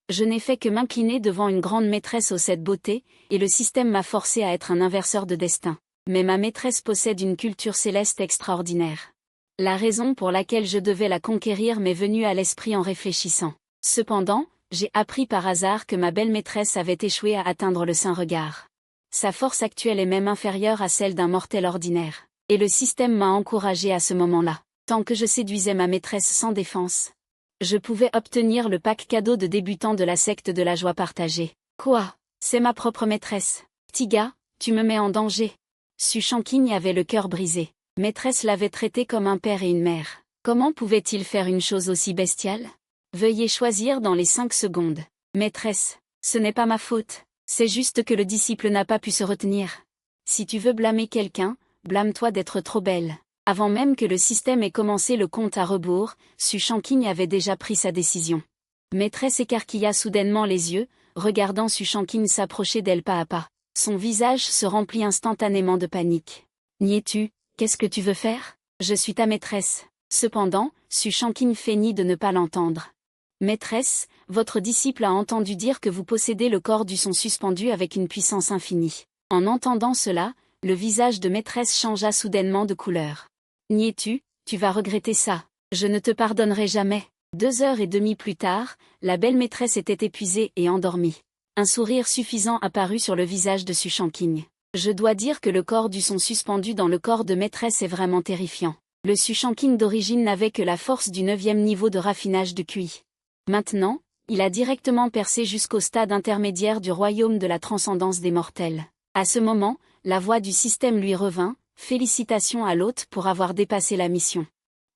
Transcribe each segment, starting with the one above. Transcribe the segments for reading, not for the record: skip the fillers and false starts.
Je n'ai fait que m'incliner devant une grande maîtresse aux 7 beautés, et le système m'a forcé à être un inverseur de destin. Mais ma maîtresse possède une culture céleste extraordinaire. La raison pour laquelle je devais la conquérir m'est venue à l'esprit en réfléchissant. Cependant, j'ai appris par hasard que ma belle maîtresse avait échoué à atteindre le saint regard. Sa force actuelle est même inférieure à celle d'un mortel ordinaire. Et le système m'a encouragé à ce moment-là. Tant que je séduisais ma maîtresse sans défense, je pouvais obtenir le pack cadeau de débutant de la secte de la joie partagée. Quoi? C'est ma propre maîtresse. Petit gars, tu me mets en danger. Su Shanking avait le cœur brisé. Maîtresse l'avait traité comme un père et une mère. Comment pouvait-il faire une chose aussi bestiale? Veuillez choisir dans les 5 secondes. Maîtresse, ce n'est pas ma faute. C'est juste que le disciple n'a pas pu se retenir. Si tu veux blâmer quelqu'un, blâme-toi d'être trop belle. Avant même que le système ait commencé le compte à rebours, Su Shanking avait déjà pris sa décision. Maîtresse écarquilla soudainement les yeux, regardant Su Shanking s'approcher d'elle pas à pas. Son visage se remplit instantanément de panique. Niais-tu, qu'est-ce que tu veux faire? Je suis ta maîtresse. Cependant, Su Shanking feignit de ne pas l'entendre. Maîtresse, votre disciple a entendu dire que vous possédez le corps du son suspendu avec une puissance infinie. En entendant cela, le visage de maîtresse changea soudainement de couleur. Niais-tu, tu vas regretter ça. Je ne te pardonnerai jamais. 2 heures et demie plus tard, la belle maîtresse était épuisée et endormie. Un sourire suffisant apparut sur le visage de Su Shanking. Je dois dire que le corps du son suspendu dans le corps de maîtresse est vraiment terrifiant. Le Su Shanking d'origine n'avait que la force du 9e niveau de raffinage de QI. Maintenant, il a directement percé jusqu'au stade intermédiaire du royaume de la transcendance des mortels. À ce moment, la voix du système lui revint, félicitations à l'hôte pour avoir dépassé la mission.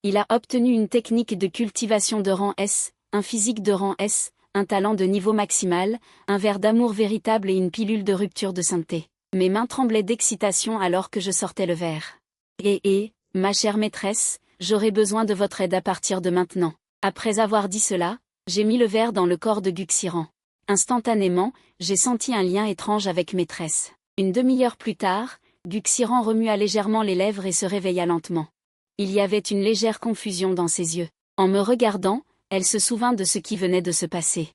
Il a obtenu une technique de cultivation de rang S, un physique de rang S, un talent de niveau maximal, un verre d'amour véritable et une pilule de rupture de sainteté. Mes mains tremblaient d'excitation alors que je sortais le verre. Ma chère maîtresse, j'aurai besoin de votre aide à partir de maintenant. Après avoir dit cela, j'ai mis le verre dans le corps de Guxiran. Instantanément, j'ai senti un lien étrange avec maîtresse. Une demi-heure plus tard, Guxiran remua légèrement les lèvres et se réveilla lentement. Il y avait une légère confusion dans ses yeux. En me regardant, elle se souvint de ce qui venait de se passer.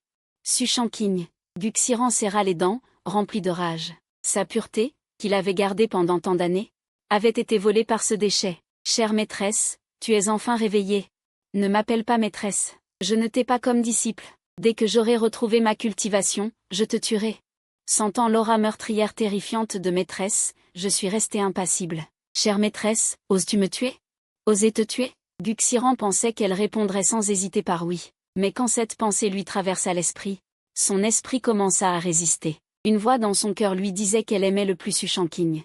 Su Shanking. Guxiran serra les dents, rempli de rage. Sa pureté, qu'il avait gardée pendant tant d'années, avait été volée par ce déchet. Chère maîtresse, tu es enfin réveillée. Ne m'appelle pas maîtresse. Je ne t'ai pas comme disciple. Dès que j'aurai retrouvé ma cultivation, je te tuerai. Sentant l'aura meurtrière terrifiante de maîtresse, je suis resté impassible. Chère maîtresse, oses-tu me tuer? Oser te tuer? Guxiran pensait qu'elle répondrait sans hésiter par oui. Mais quand cette pensée lui traversa l'esprit, son esprit commença à résister. Une voix dans son cœur lui disait qu'elle aimait le plus Su Shanking.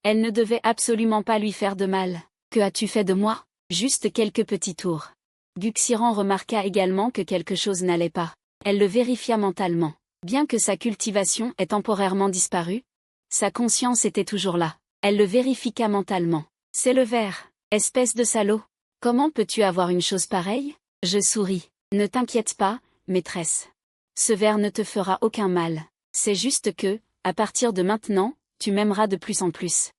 Elle ne devait absolument pas lui faire de mal. Que as-tu fait de moi? Juste quelques petits tours. Guxiran remarqua également que quelque chose n'allait pas. Elle le vérifia mentalement. Bien que sa cultivation ait temporairement disparu, sa conscience était toujours là. Elle le vérifiqua mentalement. C'est le verre. Espèce de salaud. Comment peux-tu avoir une chose pareille? Je souris. Ne t'inquiète pas, maîtresse. Ce verre ne te fera aucun mal. C'est juste que, à partir de maintenant, tu m'aimeras de plus en plus.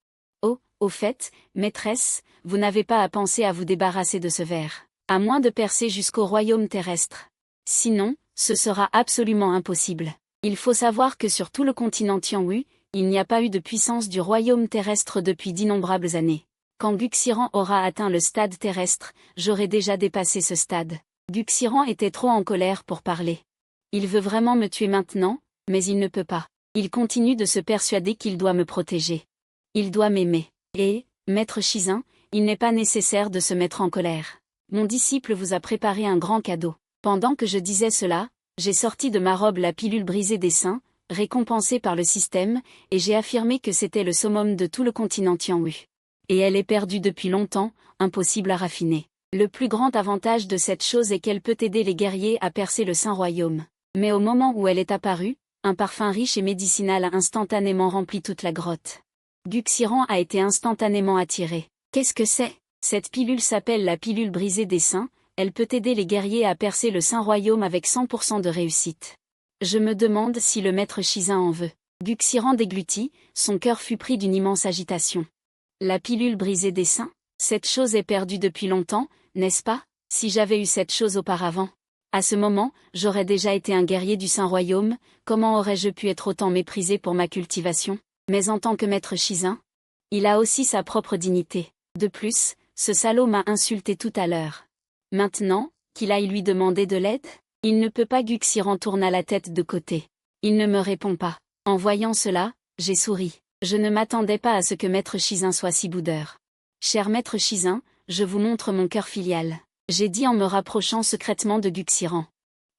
Oh, au fait, maîtresse, vous n'avez pas à penser à vous débarrasser de ce verre. À moins de percer jusqu'au royaume terrestre. Sinon, ce sera absolument impossible. Il faut savoir que sur tout le continent Tianwu, il n'y a pas eu de puissance du royaume terrestre depuis d'innombrables années. Quand Guxiran aura atteint le stade terrestre, j'aurai déjà dépassé ce stade. Guxiran était trop en colère pour parler. Il veut vraiment me tuer maintenant, mais il ne peut pas. Il continue de se persuader qu'il doit me protéger. Il doit m'aimer. Et, maître Shizun, il n'est pas nécessaire de se mettre en colère. Mon disciple vous a préparé un grand cadeau. Pendant que je disais cela, j'ai sorti de ma robe la pilule brisée des saints, récompensée par le système, et j'ai affirmé que c'était le summum de tout le continent Tianwu. Et elle est perdue depuis longtemps, impossible à raffiner. Le plus grand avantage de cette chose est qu'elle peut aider les guerriers à percer le Saint-Royaume. Mais au moment où elle est apparue, un parfum riche et médicinal a instantanément rempli toute la grotte. Guxiran a été instantanément attiré. Qu'est-ce que c'est? Cette pilule s'appelle la pilule brisée des saints, elle peut aider les guerriers à percer le Saint-Royaume avec 100% de réussite. Je me demande si le maître Shizun en veut. Guxiran déglutit, son cœur fut pris d'une immense agitation. La pilule brisée des saints? Cette chose est perdue depuis longtemps, n'est-ce pas? Si j'avais eu cette chose auparavant. À ce moment, j'aurais déjà été un guerrier du Saint-Royaume, comment aurais-je pu être autant méprisé pour ma cultivation? Mais en tant que maître Shizun, il a aussi sa propre dignité. De plus, ce salaud m'a insulté tout à l'heure. Maintenant, qu'il aille lui demander de l'aide? Il ne peut pas. Guxiran tourna la tête de côté. Il ne me répond pas. En voyant cela, j'ai souri. Je ne m'attendais pas à ce que maître Shizun soit si boudeur. Cher maître Shizun, je vous montre mon cœur filial. J'ai dit en me rapprochant secrètement de Guxiran.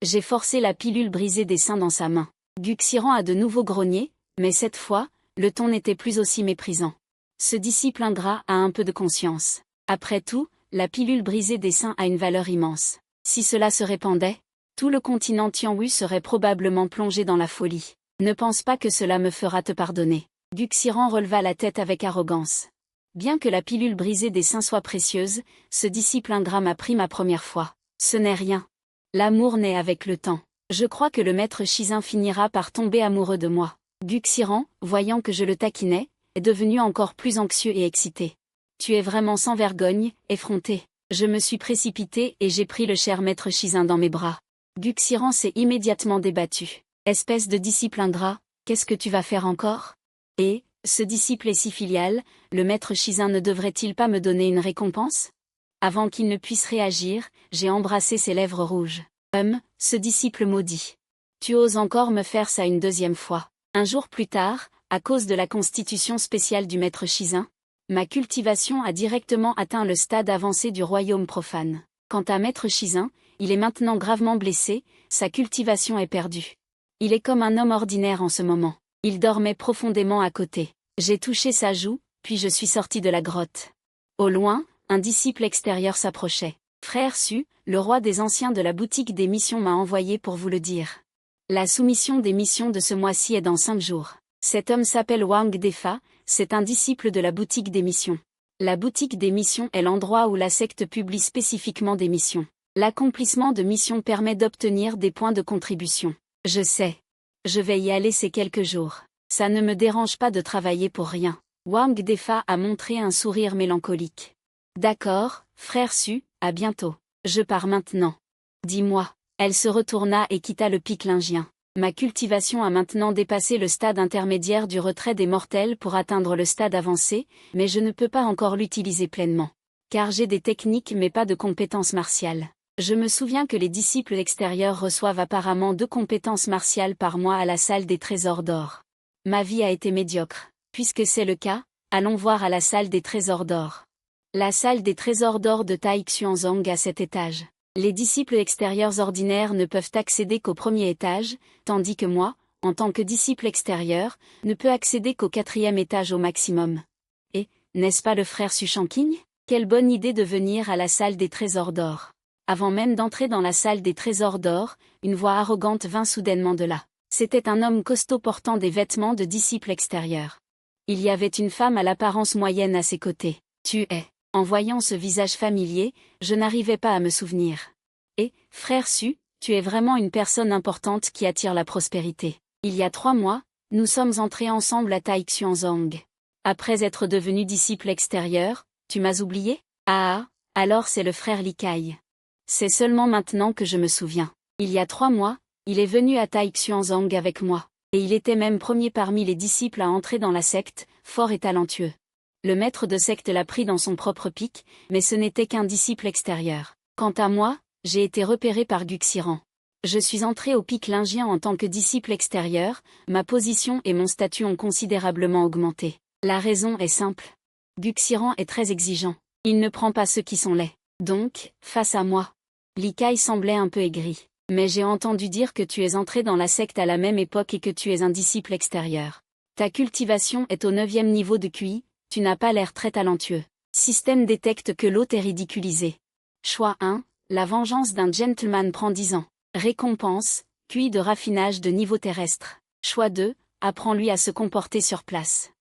J'ai forcé la pilule brisée des seins dans sa main. Guxiran a de nouveau grogné, mais cette fois, le ton n'était plus aussi méprisant. Ce disciple ingrat a un peu de conscience. Après tout, la pilule brisée des seins a une valeur immense. Si cela se répandait, tout le continent Tianwu serait probablement plongé dans la folie. Ne pense pas que cela me fera te pardonner. Guxiran releva la tête avec arrogance. Bien que la pilule brisée des seins soit précieuse, ce disciple ingrat m'a pris ma première fois. Ce n'est rien. L'amour naît avec le temps. Je crois que le maître Shizun finira par tomber amoureux de moi. Guxiran, voyant que je le taquinais, est devenu encore plus anxieux et excité. Tu es vraiment sans vergogne, effronté. Je me suis précipité et j'ai pris le cher maître Shizun dans mes bras. Guxiran s'est immédiatement débattu. Espèce de disciple ingrat, qu'est-ce que tu vas faire encore? Et, ce disciple est si filial, le maître Shizun ne devrait-il pas me donner une récompense? Avant qu'il ne puisse réagir, j'ai embrassé ses lèvres rouges. Ce disciple maudit. Tu oses encore me faire ça une deuxième fois. Un jour plus tard, à cause de la constitution spéciale du maître Shizun, ma cultivation a directement atteint le stade avancé du royaume profane. Quant à maître Shizun, il est maintenant gravement blessé, sa cultivation est perdue. Il est comme un homme ordinaire en ce moment. Il dormait profondément à côté. J'ai touché sa joue, puis je suis sorti de la grotte. Au loin, un disciple extérieur s'approchait. Frère Su, le roi des anciens de la boutique des missions m'a envoyé pour vous le dire. La soumission des missions de ce mois-ci est dans 5 jours. Cet homme s'appelle Wang Defa, c'est un disciple de la boutique des missions. La boutique des missions est l'endroit où la secte publie spécifiquement des missions. L'accomplissement de missions permet d'obtenir des points de contribution. Je sais. Je vais y aller ces quelques jours. Ça ne me dérange pas de travailler pour rien. Wang Defa a montré un sourire mélancolique. D'accord, frère Su, à bientôt. Je pars maintenant. Dis-moi. Elle se retourna et quitta le pic lingien. Ma cultivation a maintenant dépassé le stade intermédiaire du retrait des mortels pour atteindre le stade avancé, mais je ne peux pas encore l'utiliser pleinement. Car j'ai des techniques mais pas de compétences martiales. Je me souviens que les disciples extérieurs reçoivent apparemment 2 compétences martiales par mois à la salle des trésors d'or. Ma vie a été médiocre. Puisque c'est le cas, allons voir à la salle des trésors d'or. La salle des trésors d'or de Taixuanzong a 7 étages. Les disciples extérieurs ordinaires ne peuvent accéder qu'au premier étage, tandis que moi, en tant que disciple extérieur, ne peux accéder qu'au 4e étage au maximum. Et, n'est-ce pas le frère Su Shanqing? Quelle bonne idée de venir à la salle des trésors d'or. Avant même d'entrer dans la salle des trésors d'or, une voix arrogante vint soudainement de là. C'était un homme costaud portant des vêtements de disciple extérieur. Il y avait une femme à l'apparence moyenne à ses côtés. Tu es. En voyant ce visage familier, je n'arrivais pas à me souvenir. Et, frère Su, tu es vraiment une personne importante qui attire la prospérité. Il y a 3 mois, nous sommes entrés ensemble à Taixuanzong. Après être devenu disciple extérieur, tu m'as oublié? Ah, alors c'est le frère Li Kai. C'est seulement maintenant que je me souviens. Il y a 3 mois, il est venu à Taixuanzong avec moi. Et il était même premier parmi les disciples à entrer dans la secte, fort et talentueux. Le maître de secte l'a pris dans son propre pic, mais ce n'était qu'un disciple extérieur. Quant à moi, j'ai été repéré par Guxiran. Je suis entré au pic lingien en tant que disciple extérieur, ma position et mon statut ont considérablement augmenté. La raison est simple. Guxiran est très exigeant. Il ne prend pas ceux qui sont laids. Donc, face à moi. Li Kai semblait un peu aigri. Mais j'ai entendu dire que tu es entré dans la secte à la même époque et que tu es un disciple extérieur. Ta cultivation est au 9e niveau de QI, tu n'as pas l'air très talentueux. Système détecte que l'hôte est ridiculisé. Choix 1, la vengeance d'un gentleman prend 10 ans. Récompense, QI de raffinage de niveau terrestre. Choix 2, apprends-lui à se comporter sur place.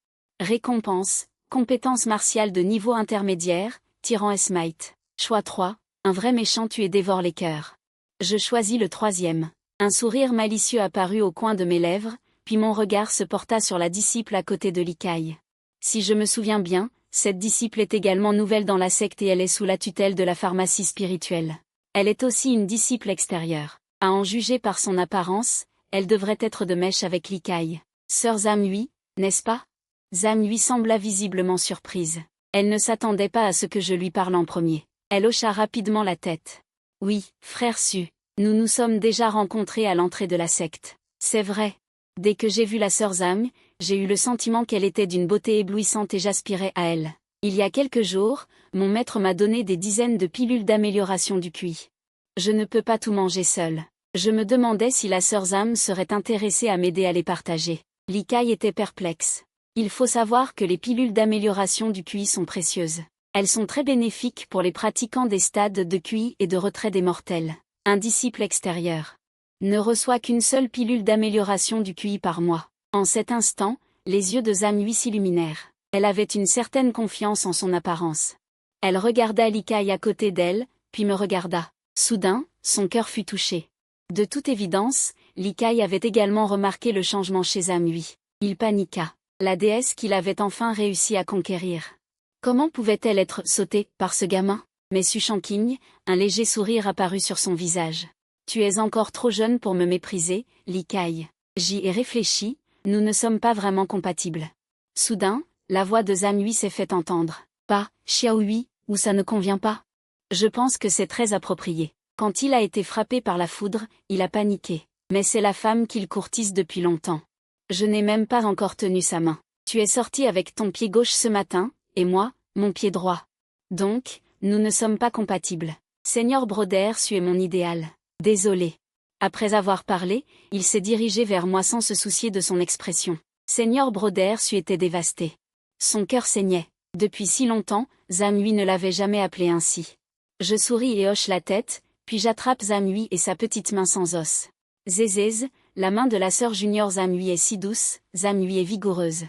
Récompense, compétence martiale de niveau intermédiaire, tyran et smite. Choix 3, un vrai méchant tue et dévore les cœurs. Je choisis le 3e. Un sourire malicieux apparut au coin de mes lèvres, puis mon regard se porta sur la disciple à côté de Li Kai. Si je me souviens bien, cette disciple est également nouvelle dans la secte et elle est sous la tutelle de la pharmacie spirituelle. Elle est aussi une disciple extérieure. À en juger par son apparence, elle devrait être de mèche avec Li-Kai. Sœur Zamui, n'est-ce pas? Zamui sembla visiblement surprise. Elle ne s'attendait pas à ce que je lui parle en premier. Elle hocha rapidement la tête. Oui, frère Su, nous nous sommes déjà rencontrés à l'entrée de la secte. C'est vrai. Dès que j'ai vu la sœur Zam, j'ai eu le sentiment qu'elle était d'une beauté éblouissante et j'aspirais à elle. Il y a quelques jours, mon maître m'a donné des dizaines de pilules d'amélioration du QI. Je ne peux pas tout manger seul. Je me demandais si la sœur Zam serait intéressée à m'aider à les partager. Li-Kai était perplexe. Il faut savoir que les pilules d'amélioration du QI sont précieuses. Elles sont très bénéfiques pour les pratiquants des stades de QI et de retrait des mortels. Un disciple extérieur ne reçoit qu'une seule pilule d'amélioration du QI par mois. En cet instant, les yeux de Zamui s'illuminèrent. Elle avait une certaine confiance en son apparence. Elle regarda Li-Kai à côté d'elle, puis me regarda. Soudain, son cœur fut touché. De toute évidence, Li-Kai avait également remarqué le changement chez Zamui. Il paniqua. La déesse qu'il avait enfin réussi à conquérir. Comment pouvait-elle être sautée par ce gamin? Mais Su Shanking, un léger sourire apparut sur son visage. Tu es encore trop jeune pour me mépriser, Li-Kai. J'y ai réfléchi, nous ne sommes pas vraiment compatibles. Soudain, la voix de Zamui s'est fait entendre. Pas, Xiaohui, ou ça ne convient pas. Je pense que c'est très approprié. Quand il a été frappé par la foudre, il a paniqué. Mais c'est la femme qu'il courtise depuis longtemps. Je n'ai même pas encore tenu sa main. Tu es sorti avec ton pied gauche ce matin, et moi, mon pied droit. Donc, nous ne sommes pas compatibles. Seigneur Broder Su est mon idéal. Désolé. Après avoir parlé, il s'est dirigé vers moi sans se soucier de son expression. Seigneur Broder Su était dévasté. Son cœur saignait. Depuis si longtemps, Zamui ne l'avait jamais appelé ainsi. Je souris et hoche la tête, puis j'attrape Zamui et sa petite main sans os. Zézéz, la main de la sœur junior Zamui est si douce, Zamui est vigoureuse.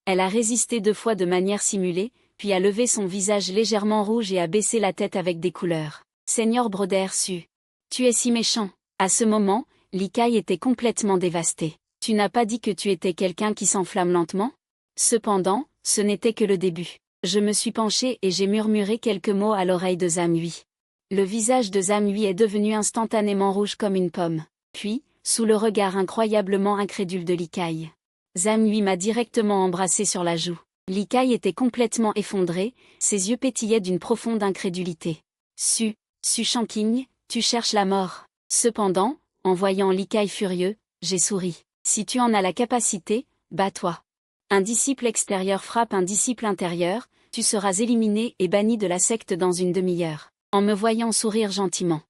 Elle a résisté 2 fois de manière simulée, puis a levé son visage légèrement rouge et a baissé la tête avec des couleurs. Seigneur Broder Su. Tu es si méchant. À ce moment, Li-Kai était complètement dévasté. Tu n'as pas dit que tu étais quelqu'un qui s'enflamme lentement? Cependant, ce n'était que le début. Je me suis penché et j'ai murmuré quelques mots à l'oreille de Zamui. Le visage de Zamui est devenu instantanément rouge comme une pomme. Puis, sous le regard incroyablement incrédule de Li-Kai, Zamui m'a directement embrassé sur la joue. Li-Kai était complètement effondré, ses yeux pétillaient d'une profonde incrédulité. Su Shanking, tu cherches la mort. Cependant, en voyant Li-Kai furieux, j'ai souri. Si tu en as la capacité, bats-toi. Un disciple extérieur frappe un disciple intérieur, tu seras éliminé et banni de la secte dans une demi-heure. En me voyant sourire gentiment.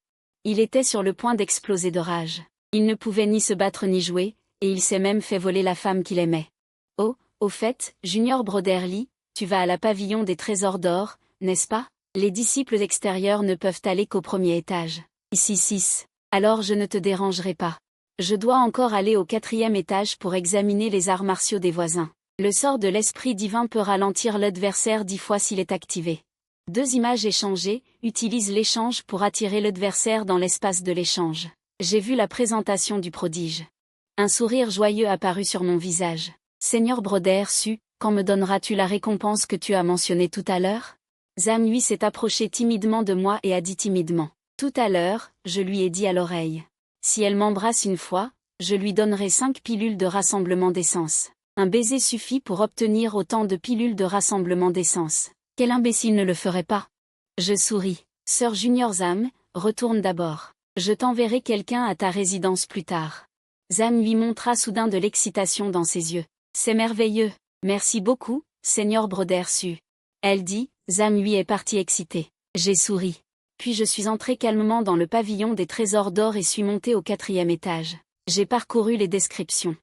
Il était sur le point d'exploser de rage. Il ne pouvait ni se battre ni jouer, et il s'est même fait voler la femme qu'il aimait. Oh, au fait, Junior Broderly, tu vas à la pavillon des trésors d'or, n'est-ce pas? Les disciples extérieurs ne peuvent aller qu'au premier étage. Ici 6. Alors je ne te dérangerai pas. Je dois encore aller au 4e étage pour examiner les arts martiaux des voisins. Le sort de l'esprit divin peut ralentir l'adversaire 10 fois s'il est activé. 2 images échangées, utilise l'échange pour attirer l'adversaire dans l'espace de l'échange. J'ai vu la présentation du prodige. Un sourire joyeux apparut sur mon visage. Seigneur Broder Su, quand me donneras-tu la récompense que tu as mentionnée tout à l'heure? Zamui s'est approché timidement de moi et a dit timidement. Tout à l'heure, je lui ai dit à l'oreille. Si elle m'embrasse une fois, je lui donnerai 5 pilules de rassemblement d'essence. Un baiser suffit pour obtenir autant de pilules de rassemblement d'essence. Quel imbécile ne le ferait pas? Je souris. Sœur Junior Zam, retourne d'abord. Je t'enverrai quelqu'un à ta résidence plus tard. Zam lui montra soudain de l'excitation dans ses yeux. C'est merveilleux. Merci beaucoup, Seigneur Broder Su. Elle dit, Zam lui est parti excité. J'ai souri. Puis je suis entré calmement dans le pavillon des trésors d'or et suis monté au 4e étage. J'ai parcouru les descriptions.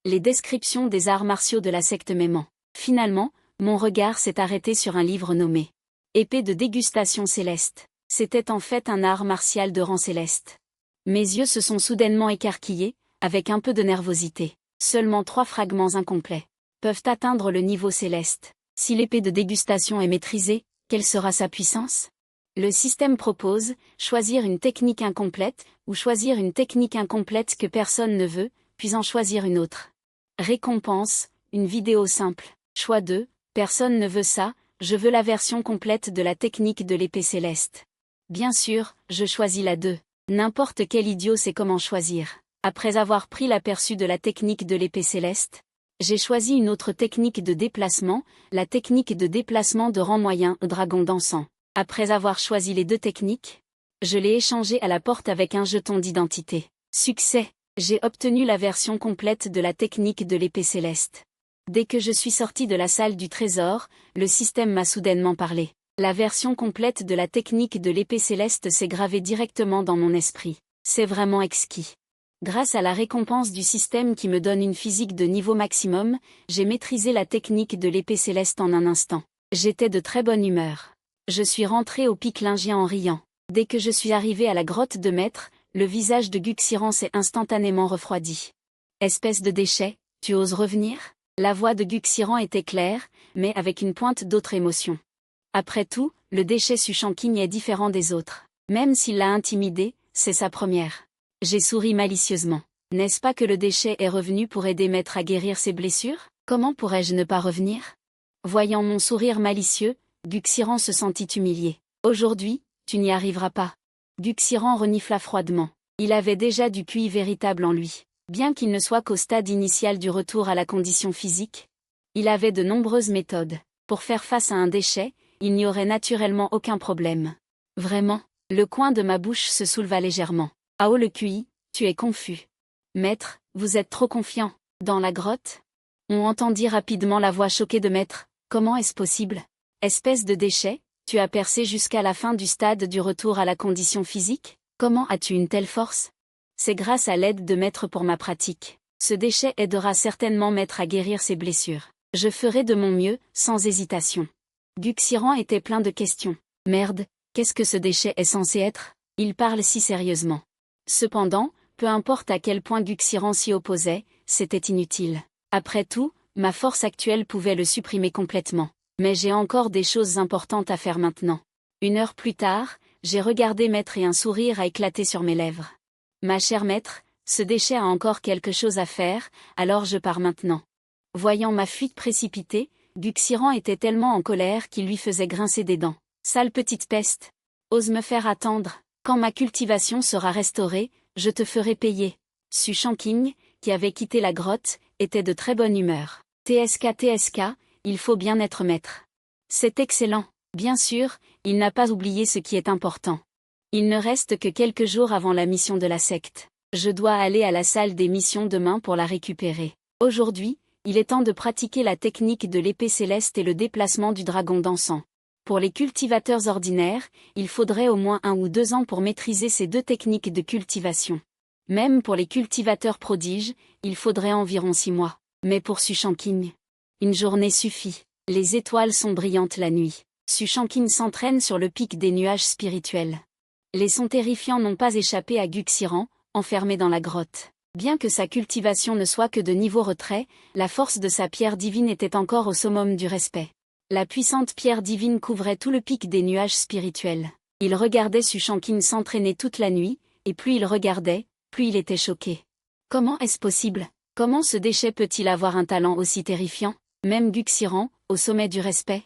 Les descriptions des arts martiaux de la secte Méman. Finalement, mon regard s'est arrêté sur un livre nommé Épée de dégustation céleste. C'était en fait un art martial de rang céleste. Mes yeux se sont soudainement écarquillés, avec un peu de nervosité. Seulement 3 fragments incomplets peuvent atteindre le niveau céleste. Si l'épée de dégustation est maîtrisée, quelle sera sa puissance? Le système propose, choisir une technique incomplète, ou choisir une technique incomplète que personne ne veut, puis en choisir une autre. Récompense, une vidéo simple. Choix 2, personne ne veut ça, je veux la version complète de la technique de l'épée céleste. Bien sûr, je choisis la 2. N'importe quel idiot sait comment choisir. Après avoir pris l'aperçu de la technique de l'épée céleste, j'ai choisi une autre technique de déplacement, la technique de déplacement de rang moyen, dragon dansant. Après avoir choisi les 2 techniques, je l'ai échangé à la porte avec un jeton d'identité. Succès! J'ai obtenu la version complète de la technique de l'épée céleste. Dès que je suis sorti de la salle du trésor, le système m'a soudainement parlé. La version complète de la technique de l'épée céleste s'est gravée directement dans mon esprit. C'est vraiment exquis. Grâce à la récompense du système qui me donne une physique de niveau maximum, j'ai maîtrisé la technique de l'épée céleste en un instant. J'étais de très bonne humeur. Je suis rentré au pic Lingien en riant. Dès que je suis arrivé à la grotte de maître, le visage de Guxiran s'est instantanément refroidi. Espèce de déchet, tu oses revenir? La voix de Guxiran était claire, mais avec une pointe d'autres émotions. Après tout, le déchet Suchanking est différent des autres. Même s'il l'a intimidé, c'est sa première. J'ai souri malicieusement. N'est-ce pas que le déchet est revenu pour aider Maître à guérir ses blessures? Comment pourrais-je ne pas revenir? Voyant mon sourire malicieux, Guxiran se sentit humilié. Aujourd'hui, tu n'y arriveras pas. Guxiran renifla froidement. Il avait déjà du QI véritable en lui. Bien qu'il ne soit qu'au stade initial du retour à la condition physique, il avait de nombreuses méthodes. Pour faire face à un déchet, il n'y aurait naturellement aucun problème. Vraiment, le coin de ma bouche se souleva légèrement. Ah oh le QI, tu es confus. Maître, vous êtes trop confiant. Dans la grotte? On entendit rapidement la voix choquée de Maître. Comment est-ce possible? Espèce de déchet, tu as percé jusqu'à la fin du stade du retour à la condition physique? Comment as-tu une telle force? C'est grâce à l'aide de Maître pour ma pratique. Ce déchet aidera certainement Maître à guérir ses blessures. Je ferai de mon mieux, sans hésitation. Guxiran était plein de questions. Merde, qu'est-ce que ce déchet est censé être? Il parle si sérieusement. Cependant, peu importe à quel point Guxiran s'y opposait, c'était inutile. Après tout, ma force actuelle pouvait le supprimer complètement. Mais j'ai encore des choses importantes à faire maintenant. 1 heure plus tard, j'ai regardé Maître et un sourire a éclaté sur mes lèvres. Ma chère Maître, ce déchet a encore quelque chose à faire, alors je pars maintenant. Voyant ma fuite précipitée, Guxiran était tellement en colère qu'il lui faisait grincer des dents. Sale petite peste! Ose me faire attendre, quand ma cultivation sera restaurée, je te ferai payer. Suchanking, qui avait quitté la grotte, était de très bonne humeur. TSK, il faut bien être maître. C'est excellent, bien sûr, il n'a pas oublié ce qui est important. Il ne reste que quelques jours avant la mission de la secte. Je dois aller à la salle des missions demain pour la récupérer. Aujourd'hui, il est temps de pratiquer la technique de l'épée céleste et le déplacement du dragon dansant. Pour les cultivateurs ordinaires, il faudrait au moins 1 ou 2 ans pour maîtriser ces 2 techniques de cultivation. Même pour les cultivateurs prodiges, il faudrait environ 6 mois. Mais pour Suchanking, une journée suffit. Les étoiles sont brillantes la nuit. Suchanking s'entraîne sur le pic des nuages spirituels. Les sons terrifiants n'ont pas échappé à Guxiran, enfermé dans la grotte. Bien que sa cultivation ne soit que de niveau retrait, la force de sa pierre divine était encore au summum du respect. La puissante pierre divine couvrait tout le pic des nuages spirituels. Il regardait Suchanking s'entraîner toute la nuit, et plus il regardait, plus il était choqué. Comment est-ce possible? Comment ce déchet peut-il avoir un talent aussi terrifiant? Même Guxiran, au sommet du respect,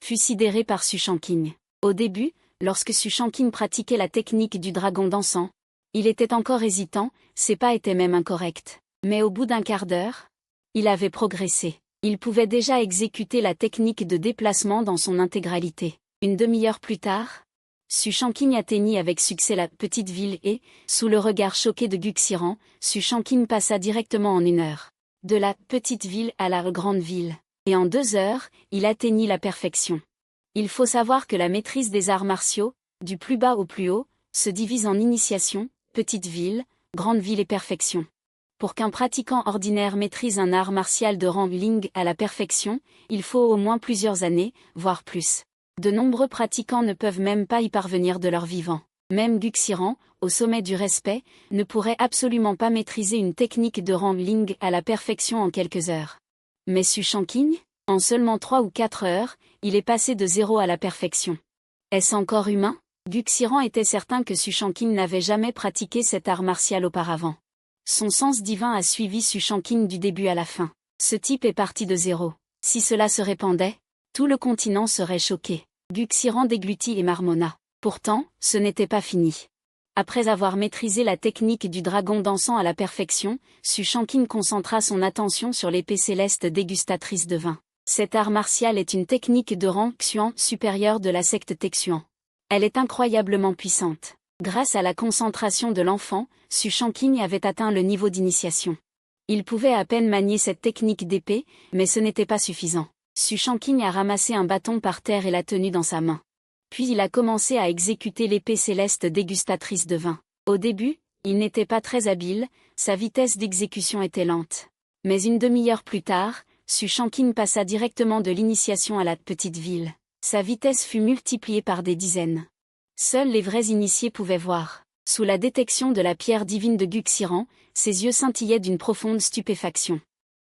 fut sidéré par Suchanking. Au début, lorsque Suchanking pratiquait la technique du dragon dansant, il était encore hésitant, ses pas étaient même incorrects. Mais au bout d'un quart d'heure, il avait progressé. Il pouvait déjà exécuter la technique de déplacement dans son intégralité. 1 demi-heure plus tard, Suchanking atteignit avec succès la petite ville et, sous le regard choqué de Guxiran, Suchanking passa directement en 1 heure. De la petite ville à la grande ville. Et en 2 heures, il atteignit la perfection. Il faut savoir que la maîtrise des arts martiaux, du plus bas au plus haut, se divise en initiation, petite ville, grande ville et perfection. Pour qu'un pratiquant ordinaire maîtrise un art martial de rang Ling à la perfection, il faut au moins plusieurs années, voire plus. De nombreux pratiquants ne peuvent même pas y parvenir de leur vivant. Même Guxiran, au sommet du respect, ne pourrait absolument pas maîtriser une technique de rang Ling à la perfection en quelques heures. Mais Suchanking, en seulement 3 ou 4 heures, il est passé de 0 à la perfection. Est-ce encore humain? Guxiran était certain que Suchanking n'avait jamais pratiqué cet art martial auparavant. Son sens divin a suivi Suchanking du début à la fin. Ce type est parti de 0. Si cela se répandait, tout le continent serait choqué. Guxiran déglutit et marmonna. Pourtant, ce n'était pas fini. Après avoir maîtrisé la technique du dragon dansant à la perfection, Su Shanqing concentra son attention sur l'épée céleste dégustatrice de vin. Cet art martial est une technique de rang Xuan supérieure de la secte Texuan. Elle est incroyablement puissante. Grâce à la concentration de l'enfant, Su Shanqing avait atteint le niveau d'initiation. Il pouvait à peine manier cette technique d'épée, mais ce n'était pas suffisant. Su Shanqing a ramassé un bâton par terre et l'a tenu dans sa main. Puis il a commencé à exécuter l'épée céleste dégustatrice de vin. Au début, il n'était pas très habile, sa vitesse d'exécution était lente. Mais une demi-heure plus tard, Su Shanqing passa directement de l'initiation à la petite ville. Sa vitesse fut multipliée par des dizaines. Seuls les vrais initiés pouvaient voir. Sous la détection de la pierre divine de Guxiran, ses yeux scintillaient d'une profonde stupéfaction.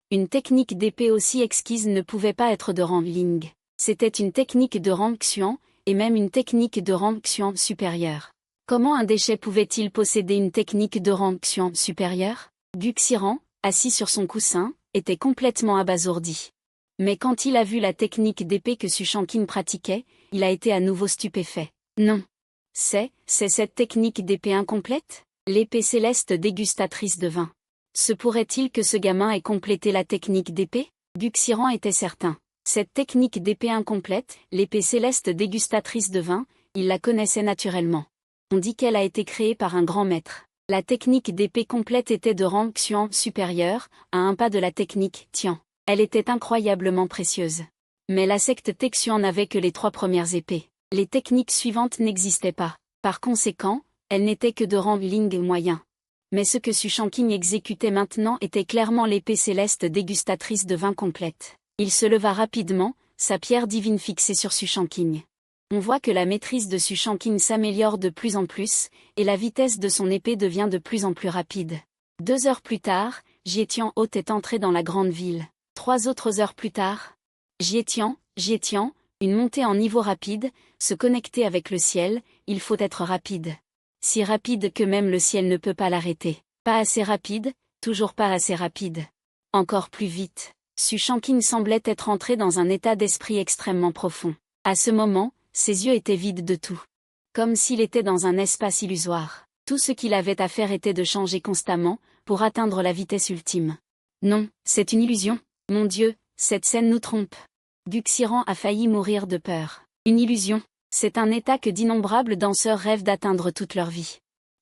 Une technique d'épée aussi exquise ne pouvait pas être de rang Ling. C'était une technique de rang Xuan, et même une technique de rang Xuan supérieur. Comment un déchet pouvait-il posséder une technique de rang Xuan supérieur? Guxiran, assis sur son coussin, était complètement abasourdi. Mais quand il a vu la technique d'épée que Su Shanqing pratiquait, il a été à nouveau stupéfait. Non. C'est cette technique d'épée incomplète? L'épée céleste dégustatrice de vin. Se pourrait-il que ce gamin ait complété la technique d'épée? Guxiran était certain. Cette technique d'épée incomplète, l'épée céleste dégustatrice de vin, il la connaissait naturellement. On dit qu'elle a été créée par un grand maître. La technique d'épée complète était de rang Xuan supérieur, à un pas de la technique Tian. Elle était incroyablement précieuse. Mais la secte Texuan n'avait que les 3 premières épées. Les techniques suivantes n'existaient pas. Par conséquent, elle n'était que de rang Ling moyen. Mais ce que Su Shanqing exécutait maintenant était clairement l'épée céleste dégustatrice de vin complète. Il se leva rapidement, sa pierre divine fixée sur Su Shanqing. On voit que la maîtrise de Su Shanqing s'améliore de plus en plus, et la vitesse de son épée devient de plus en plus rapide. 2 heures plus tard, Jietian Haute est entré dans la grande ville. 3 autres heures plus tard, Jietian, une montée en niveau rapide, se connecter avec le ciel, il faut être rapide. Si rapide que même le ciel ne peut pas l'arrêter. Pas assez rapide, toujours pas assez rapide. Encore plus vite. Su Shanqing semblait être entré dans un état d'esprit extrêmement profond. À ce moment, ses yeux étaient vides de tout. Comme s'il était dans un espace illusoire. Tout ce qu'il avait à faire était de changer constamment, pour atteindre la vitesse ultime. Non, c'est une illusion. Mon Dieu, cette scène nous trompe. Guxiran a failli mourir de peur. Une illusion. C'est un état que d'innombrables danseurs rêvent d'atteindre toute leur vie.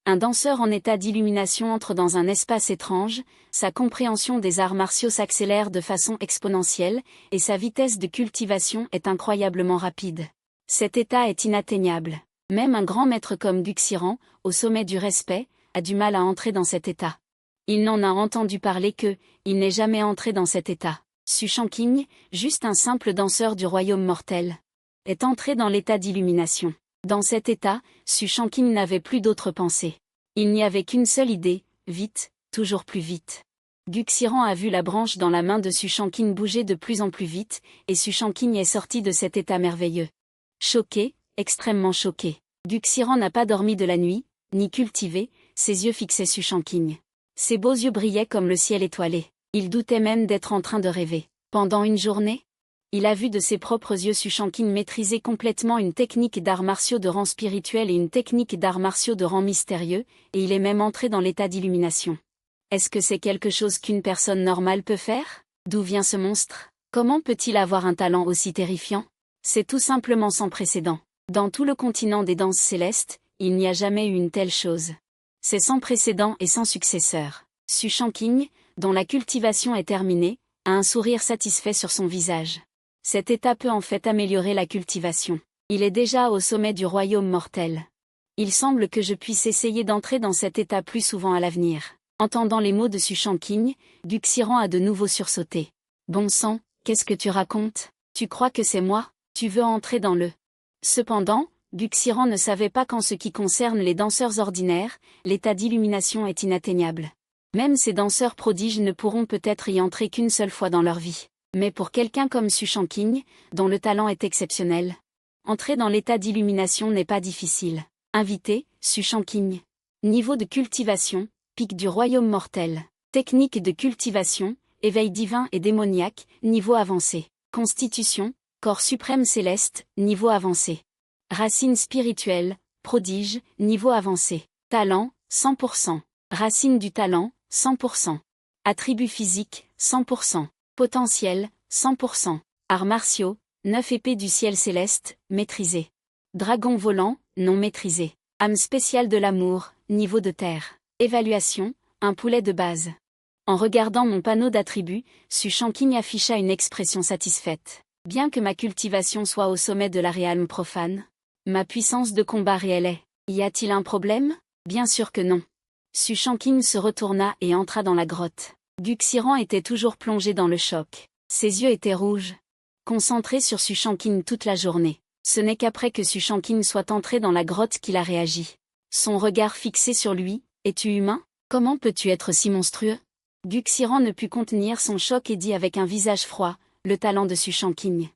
Un danseur en état d'illumination entre dans un espace étrange, sa compréhension des arts martiaux s'accélère de façon exponentielle, et sa vitesse de cultivation est incroyablement rapide. Cet état est inatteignable. Même un grand maître comme Guxiran, au sommet du respect, a du mal à entrer dans cet état. Il n'en a entendu parler que, il n'est jamais entré dans cet état. Su Shanqing, juste un simple danseur du royaume mortel, est entré dans l'état d'illumination. Dans cet état, Su Shanqing n'avait plus d'autre pensée. Il n'y avait qu'une seule idée, vite, toujours plus vite. Guxiran a vu la branche dans la main de Su Shanqing bouger de plus en plus vite, et Su Shanqing est sorti de cet état merveilleux. Choqué, extrêmement choqué. Guxiran n'a pas dormi de la nuit, ni cultivé, ses yeux fixaient Su Shanqing. Ses beaux yeux brillaient comme le ciel étoilé. Il doutait même d'être en train de rêver. Pendant une journée, il a vu de ses propres yeux Su Shanqing maîtriser complètement une technique d'arts martiaux de rang spirituel et une technique d'arts martiaux de rang mystérieux, et il est même entré dans l'état d'illumination. Est-ce que c'est quelque chose qu'une personne normale peut faire? D'où vient ce monstre? Comment peut-il avoir un talent aussi terrifiant? C'est tout simplement sans précédent. Dans tout le continent des danses célestes, il n'y a jamais eu une telle chose. C'est sans précédent et sans successeur. Su Shanqing, dont la cultivation est terminée, a un sourire satisfait sur son visage. Cet état peut en fait améliorer la cultivation. Il est déjà au sommet du royaume mortel. Il semble que je puisse essayer d'entrer dans cet état plus souvent à l'avenir. Entendant les mots de Su Shanqing, Guxiran a de nouveau sursauté. Bon sang, qu'est-ce que tu racontes? Tu crois que c'est moi? Tu veux entrer dans le... Cependant, Guxiran ne savait pas qu'en ce qui concerne les danseurs ordinaires, l'état d'illumination est inatteignable. Même ces danseurs prodiges ne pourront peut-être y entrer qu'une seule fois dans leur vie. Mais pour quelqu'un comme Su Shanqing, dont le talent est exceptionnel, entrer dans l'état d'illumination n'est pas difficile. Invité, Su Shanqing. Niveau de cultivation, pic du royaume mortel. Technique de cultivation, éveil divin et démoniaque, niveau avancé. Constitution, corps suprême céleste, niveau avancé. Racine spirituelle, Prodige, niveau avancé. Talent, 100%. Racine du talent, 100%. Attributs physiques, 100%. Potentiel, 100%. Arts martiaux, 9 épées du ciel céleste, maîtrisé. Dragon volant, non maîtrisé. Âme spéciale de l'amour, niveau de terre. Évaluation, un poulet de base. En regardant mon panneau d'attributs, Su Shanking afficha une expression satisfaite. Bien que ma cultivation soit au sommet de la realme profane, ma puissance de combat réelle est. Y a-t-il un problème? Bien sûr que non. Su Shanking se retourna et entra dans la grotte. Guxiran était toujours plongé dans le choc. Ses yeux étaient rouges. Concentré sur Su Shanking toute la journée. Ce n'est qu'après que Su Shanking soit entré dans la grotte qu'il a réagi. Son regard fixé sur lui. Es-tu humain? Comment peux-tu être si monstrueux? Guxiran ne put contenir son choc et dit avec un visage froid, le talent de Su Shanking.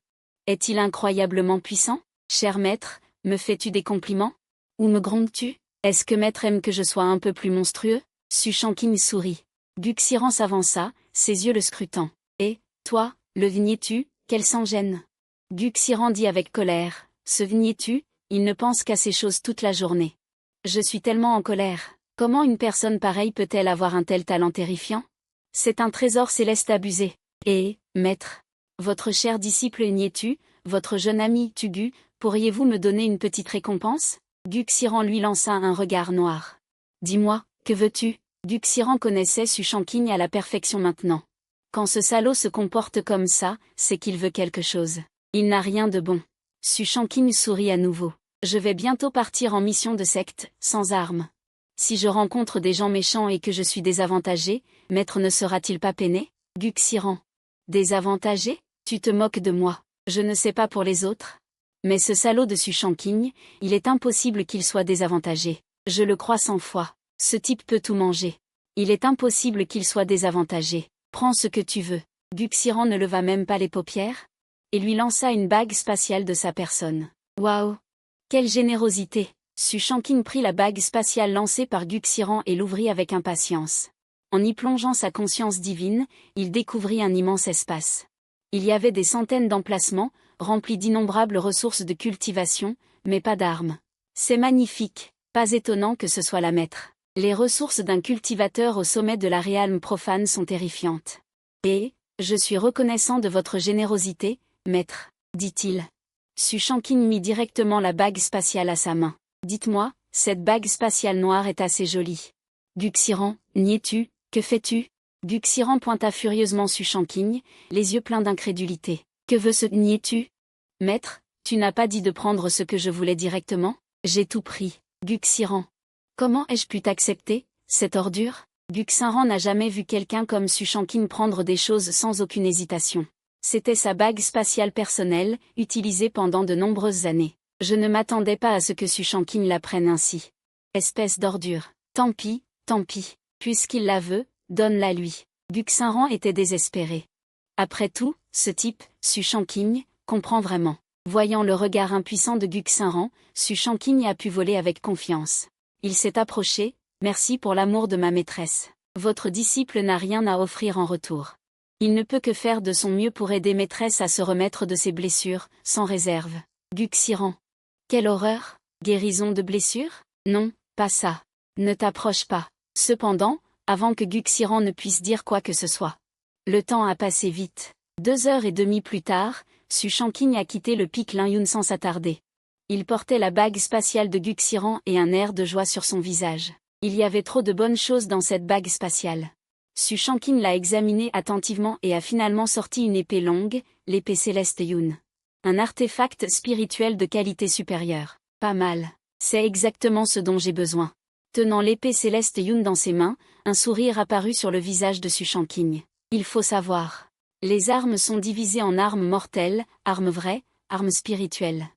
Est-il incroyablement puissant? Cher maître, me fais-tu des compliments? Ou me grondes-tu? Est-ce que maître aime que je sois un peu plus monstrueux? Su Shanking sourit. Guxiran s'avança, ses yeux le scrutant. Et, toi, le vignes-tu, qu'elle s'en gêne? Guxiran dit avec colère, se vignes-tu, il ne pense qu'à ces choses toute la journée. Je suis tellement en colère. Comment une personne pareille peut-elle avoir un tel talent terrifiant? C'est un trésor céleste abusé. Et, maître, votre cher disciple Niétu, votre jeune ami Tugu, pourriez-vous me donner une petite récompense? Guxiran lui lança un regard noir. Dis-moi, que veux-tu? Guxiran connaissait Su Shanking à la perfection maintenant. Quand ce salaud se comporte comme ça, c'est qu'il veut quelque chose. Il n'a rien de bon. Su Shanking sourit à nouveau. Je vais bientôt partir en mission de secte, sans armes. Si je rencontre des gens méchants et que je suis désavantagé, maître ne sera-t-il pas peiné? Guxiran. Désavantagé? Tu te moques de moi. Je ne sais pas pour les autres. Mais ce salaud de Su Shanking, il est impossible qu'il soit désavantagé. Je le crois 100 fois. Ce type peut tout manger. Il est impossible qu'il soit désavantagé. Prends ce que tu veux. Guxiran ne leva même pas les paupières et lui lança une bague spatiale de sa personne. Waouh! Quelle générosité! Su Shanking prit la bague spatiale lancée par Guxiran et l'ouvrit avec impatience. En y plongeant sa conscience divine, il découvrit un immense espace. Il y avait des centaines d'emplacements, remplis d'innombrables ressources de cultivation, mais pas d'armes. C'est magnifique, pas étonnant que ce soit la maître. Les ressources d'un cultivateur au sommet de la realme profane sont terrifiantes. Et, je suis reconnaissant de votre générosité, maître, dit-il. Su Shanking mit directement la bague spatiale à sa main. Dites-moi, cette bague spatiale noire est assez jolie. Guxiran, niais-tu, que fais-tu? Guxiran pointa furieusement Su Shanking, les yeux pleins d'incrédulité. Que veut ce niais-tu? Maître, tu n'as pas dit de prendre ce que je voulais directement? J'ai tout pris. Guxiran. Comment ai-je pu t'accepter, cette ordure? Guxiran n'a jamais vu quelqu'un comme Su Shanking prendre des choses sans aucune hésitation. C'était sa bague spatiale personnelle, utilisée pendant de nombreuses années. Je ne m'attendais pas à ce que Su Shanking la prenne ainsi. Espèce d'ordure. Tant pis, puisqu'il la veut, donne-la lui. Guxiran était désespéré. Après tout, ce type, Su Shanking, comprend vraiment. Voyant le regard impuissant de Guxiran, Su Shanking a pu voler avec confiance. Il s'est approché, merci pour l'amour de ma maîtresse. Votre disciple n'a rien à offrir en retour. Il ne peut que faire de son mieux pour aider maîtresse à se remettre de ses blessures, sans réserve. Guxiran. Quelle horreur! Guérison de blessures? Non, pas ça. Ne t'approche pas. Cependant, avant que Guxiran ne puisse dire quoi que ce soit. Le temps a passé vite. 2 heures et demie plus tard, Su Shanking a quitté le pic Linyun sans s'attarder. Il portait la bague spatiale de Guxiran et un air de joie sur son visage. Il y avait trop de bonnes choses dans cette bague spatiale. Su Shanking l'a examinée attentivement et a finalement sorti une épée longue, l'épée céleste Yun. Un artefact spirituel de qualité supérieure. Pas mal. C'est exactement ce dont j'ai besoin. Tenant l'épée céleste Yun dans ses mains, un sourire apparut sur le visage de Su Shanking. Il faut savoir. Les armes sont divisées en armes mortelles, armes vraies, armes spirituelles.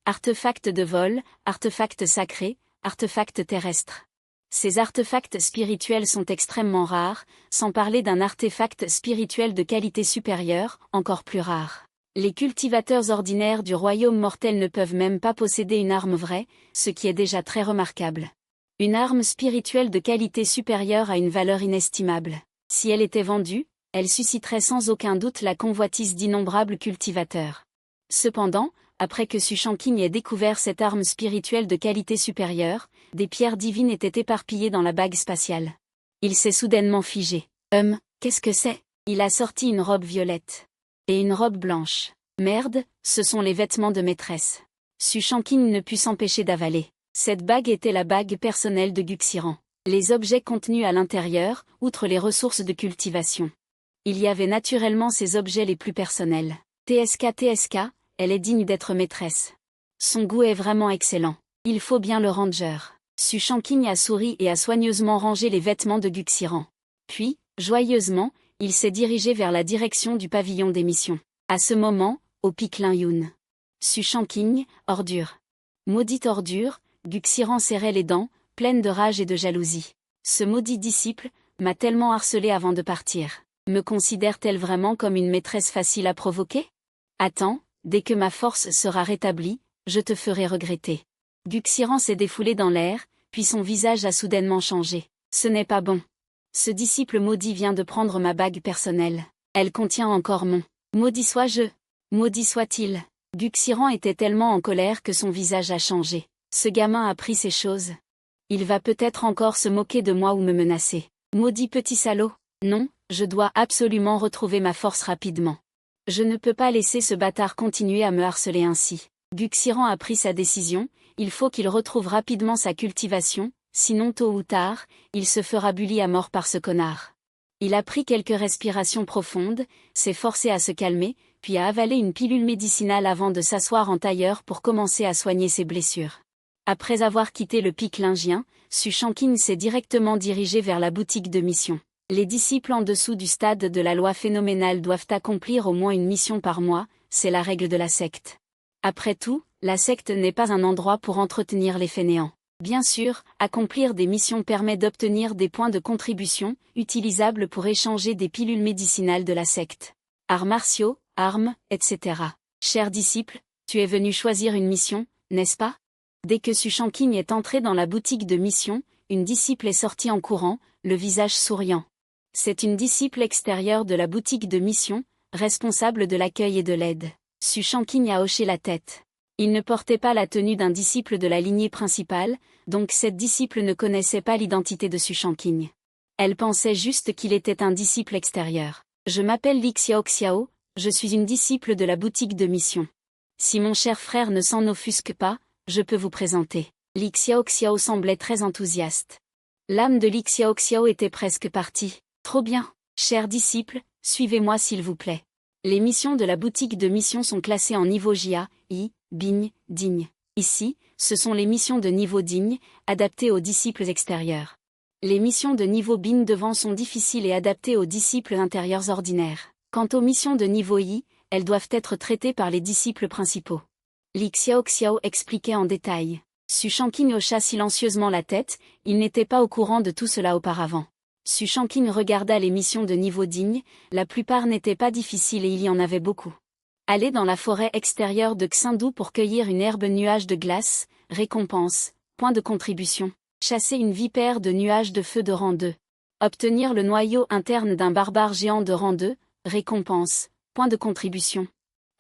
Artefacts de vol, artefacts sacrés, artefacts terrestres. Ces artefacts spirituels sont extrêmement rares, sans parler d'un artefact spirituel de qualité supérieure, encore plus rare. Les cultivateurs ordinaires du royaume mortel ne peuvent même pas posséder une arme vraie, ce qui est déjà très remarquable. Une arme spirituelle de qualité supérieure a une valeur inestimable. Si elle était vendue, elle susciterait sans aucun doute la convoitise d'innombrables cultivateurs. Cependant, après que Su Shanking ait découvert cette arme spirituelle de qualité supérieure, des pierres divines étaient éparpillées dans la bague spatiale. Il s'est soudainement figé. Qu'est-ce que c'est? Il a sorti une robe violette. Et une robe blanche. Merde, ce sont les vêtements de maîtresse. Su Shanking ne put s'empêcher d'avaler. Cette bague était la bague personnelle de Guxiran. Les objets contenus à l'intérieur, outre les ressources de cultivation. Il y avait naturellement ses objets les plus personnels. TSK, elle est digne d'être maîtresse. Son goût est vraiment excellent. Il faut bien le ranger. Su Shanking a souri et a soigneusement rangé les vêtements de Guxiran. Puis, joyeusement, il s'est dirigé vers la direction du pavillon d'émission. À ce moment, au pic Lin-Yun. Su Shanking, ordure. Maudite ordure, Guxiran serrait les dents, pleine de rage et de jalousie. Ce maudit disciple m'a tellement harcelé avant de partir. Me considère-t-elle vraiment comme une maîtresse facile à provoquer? Attends, dès que ma force sera rétablie, je te ferai regretter. Guxiran s'est défoulé dans l'air, puis son visage a soudainement changé. Ce n'est pas bon. Ce disciple maudit vient de prendre ma bague personnelle. Elle contient encore mon. Maudit sois-je. Maudit soit-il. Guxiran était tellement en colère que son visage a changé. Ce gamin a pris ces choses. Il va peut-être encore se moquer de moi ou me menacer. Maudit petit salaud. Non, je dois absolument retrouver ma force rapidement. Je ne peux pas laisser ce bâtard continuer à me harceler ainsi. Guxiran a pris sa décision, il faut qu'il retrouve rapidement sa cultivation, sinon tôt ou tard, il se fera bully à mort par ce connard. Il a pris quelques respirations profondes, s'est forcé à se calmer, puis a avalé une pilule médicinale avant de s'asseoir en tailleur pour commencer à soigner ses blessures. Après avoir quitté le pic lingien, Su Shanking s'est directement dirigé vers la boutique de mission. Les disciples en dessous du stade de la loi phénoménale doivent accomplir au moins une mission par mois, c'est la règle de la secte. Après tout, la secte n'est pas un endroit pour entretenir les fainéants. Bien sûr, accomplir des missions permet d'obtenir des points de contribution, utilisables pour échanger des pilules médicinales de la secte. Arts martiaux, armes, etc. Cher disciple, tu es venu choisir une mission, n'est-ce pas? Dès que Su Shanking est entré dans la boutique de mission, une disciple est sortie en courant, le visage souriant. C'est une disciple extérieure de la boutique de mission, responsable de l'accueil et de l'aide. Su Shanking a hoché la tête. Il ne portait pas la tenue d'un disciple de la lignée principale, donc cette disciple ne connaissait pas l'identité de Su Shanking. Elle pensait juste qu'il était un disciple extérieur. Je m'appelle Li Xiao, je suis une disciple de la boutique de mission. Si mon cher frère ne s'en offusque pas, je peux vous présenter. Li Xiao semblait très enthousiaste. L'âme de Li Xiao était presque partie. Trop bien, cher disciple, suivez-moi s'il vous plaît. Les missions de la boutique de mission sont classées en niveau JA, I, Bigne, Digne. Ici, ce sont les missions de niveau Digne, adaptées aux disciples extérieurs. Les missions de niveau Bigne devant sont difficiles et adaptées aux disciples intérieurs ordinaires. Quant aux missions de niveau I, elles doivent être traitées par les disciples principaux. Li Xiao expliquait en détail. Su Shanking hocha silencieusement la tête, il n'était pas au courant de tout cela auparavant. Su Shanking regarda les missions de niveau digne, la plupart n'étaient pas difficiles et il y en avait beaucoup. Aller dans la forêt extérieure de Xindu pour cueillir une herbe nuage de glace, récompense, point de contribution. Chasser une vipère de nuages de feu de rang 2. Obtenir le noyau interne d'un barbare géant de rang 2, récompense, point de contribution.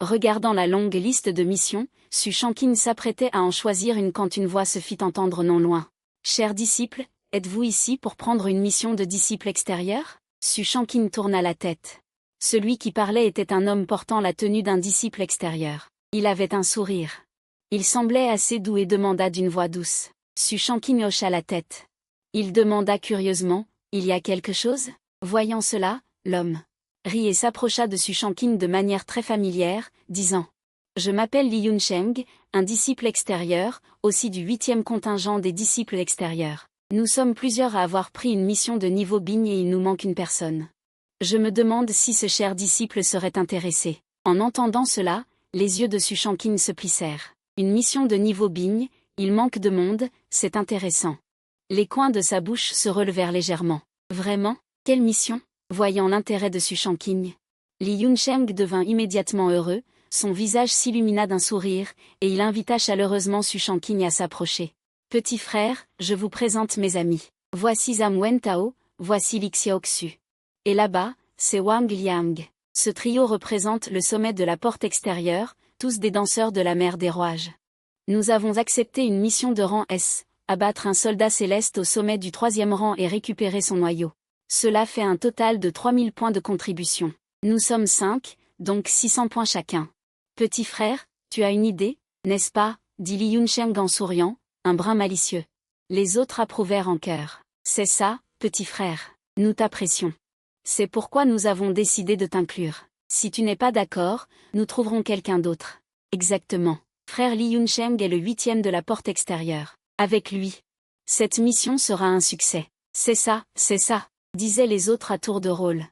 Regardant la longue liste de missions, Su Shanking s'apprêtait à en choisir une quand une voix se fit entendre non loin. « Cher disciple, êtes-vous ici pour prendre une mission de disciple extérieur ?» Su Shanking tourna la tête. Celui qui parlait était un homme portant la tenue d'un disciple extérieur. Il avait un sourire. Il semblait assez doux et demanda d'une voix douce. Su Shanking hocha la tête. Il demanda curieusement, « Il y a quelque chose ?» Voyant cela, l'homme rit et s'approcha de Su Shanking de manière très familière, disant « Je m'appelle Li Yunsheng, un disciple extérieur, aussi du 8e contingent des disciples extérieurs. Nous sommes plusieurs à avoir pris une mission de niveau Bigne et il nous manque une personne. Je me demande si ce cher disciple serait intéressé. » En entendant cela, les yeux de Su Shanking se plissèrent. Une mission de niveau Bigne, il manque de monde, c'est intéressant. Les coins de sa bouche se relevèrent légèrement. Vraiment? Quelle mission? Voyant l'intérêt de Su Shanking, Li Yunsheng devint immédiatement heureux, son visage s'illumina d'un sourire, et il invita chaleureusement Su Shanking à s'approcher. « Petit frère, je vous présente mes amis. Voici Zhang Wentao, voici Li Xiaoxu. Et là-bas, c'est Wang Liang. » Ce trio représente le sommet de la porte extérieure, tous des danseurs de la mer des rouages. Nous avons accepté une mission de rang S, abattre un soldat céleste au sommet du 3e rang et récupérer son noyau. Cela fait un total de 3000 points de contribution. Nous sommes 5, donc 600 points chacun. Petit frère, tu as une idée, n'est-ce pas, dit Li Yuncheng en souriant, un brin malicieux. Les autres approuvèrent en chœur. C'est ça, petit frère. Nous t'apprécions. C'est pourquoi nous avons décidé de t'inclure. Si tu n'es pas d'accord, nous trouverons quelqu'un d'autre. Exactement. Frère Li Yuncheng est le 8e de la porte extérieure. Avec lui, cette mission sera un succès. C'est ça, disaient les autres à tour de rôle.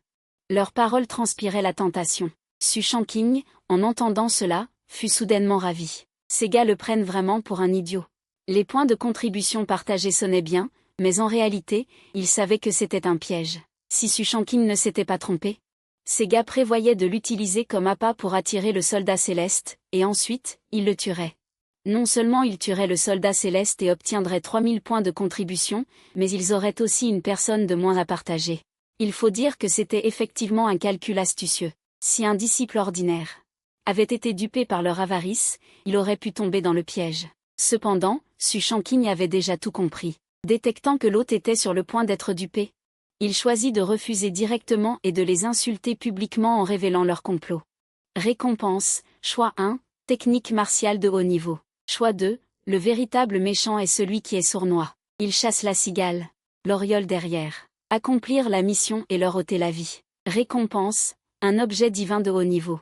Leurs paroles transpiraient la tentation. Su Shangqing, en entendant cela, fut soudainement ravi. Ces gars le prennent vraiment pour un idiot. Les points de contribution partagés sonnaient bien, mais en réalité, il savait que c'était un piège. Si Su Shangqing ne s'était pas trompé, ces gars prévoyaient de l'utiliser comme appât pour attirer le soldat céleste, et ensuite, il le tuerait. Non seulement ils tueraient le soldat céleste et obtiendraient 3000 points de contribution, mais ils auraient aussi une personne de moins à partager. Il faut dire que c'était effectivement un calcul astucieux. Si un disciple ordinaire avait été dupé par leur avarice, il aurait pu tomber dans le piège. Cependant, Su Shangqing avait déjà tout compris. Détectant que l'hôte était sur le point d'être dupé, il choisit de refuser directement et de les insulter publiquement en révélant leur complot. Récompense, choix 1, technique martiale de haut niveau. Choix 2, le véritable méchant est celui qui est sournois. Il chasse la cigale, l'oriole derrière. Accomplir la mission et leur ôter la vie. Récompense, un objet divin de haut niveau.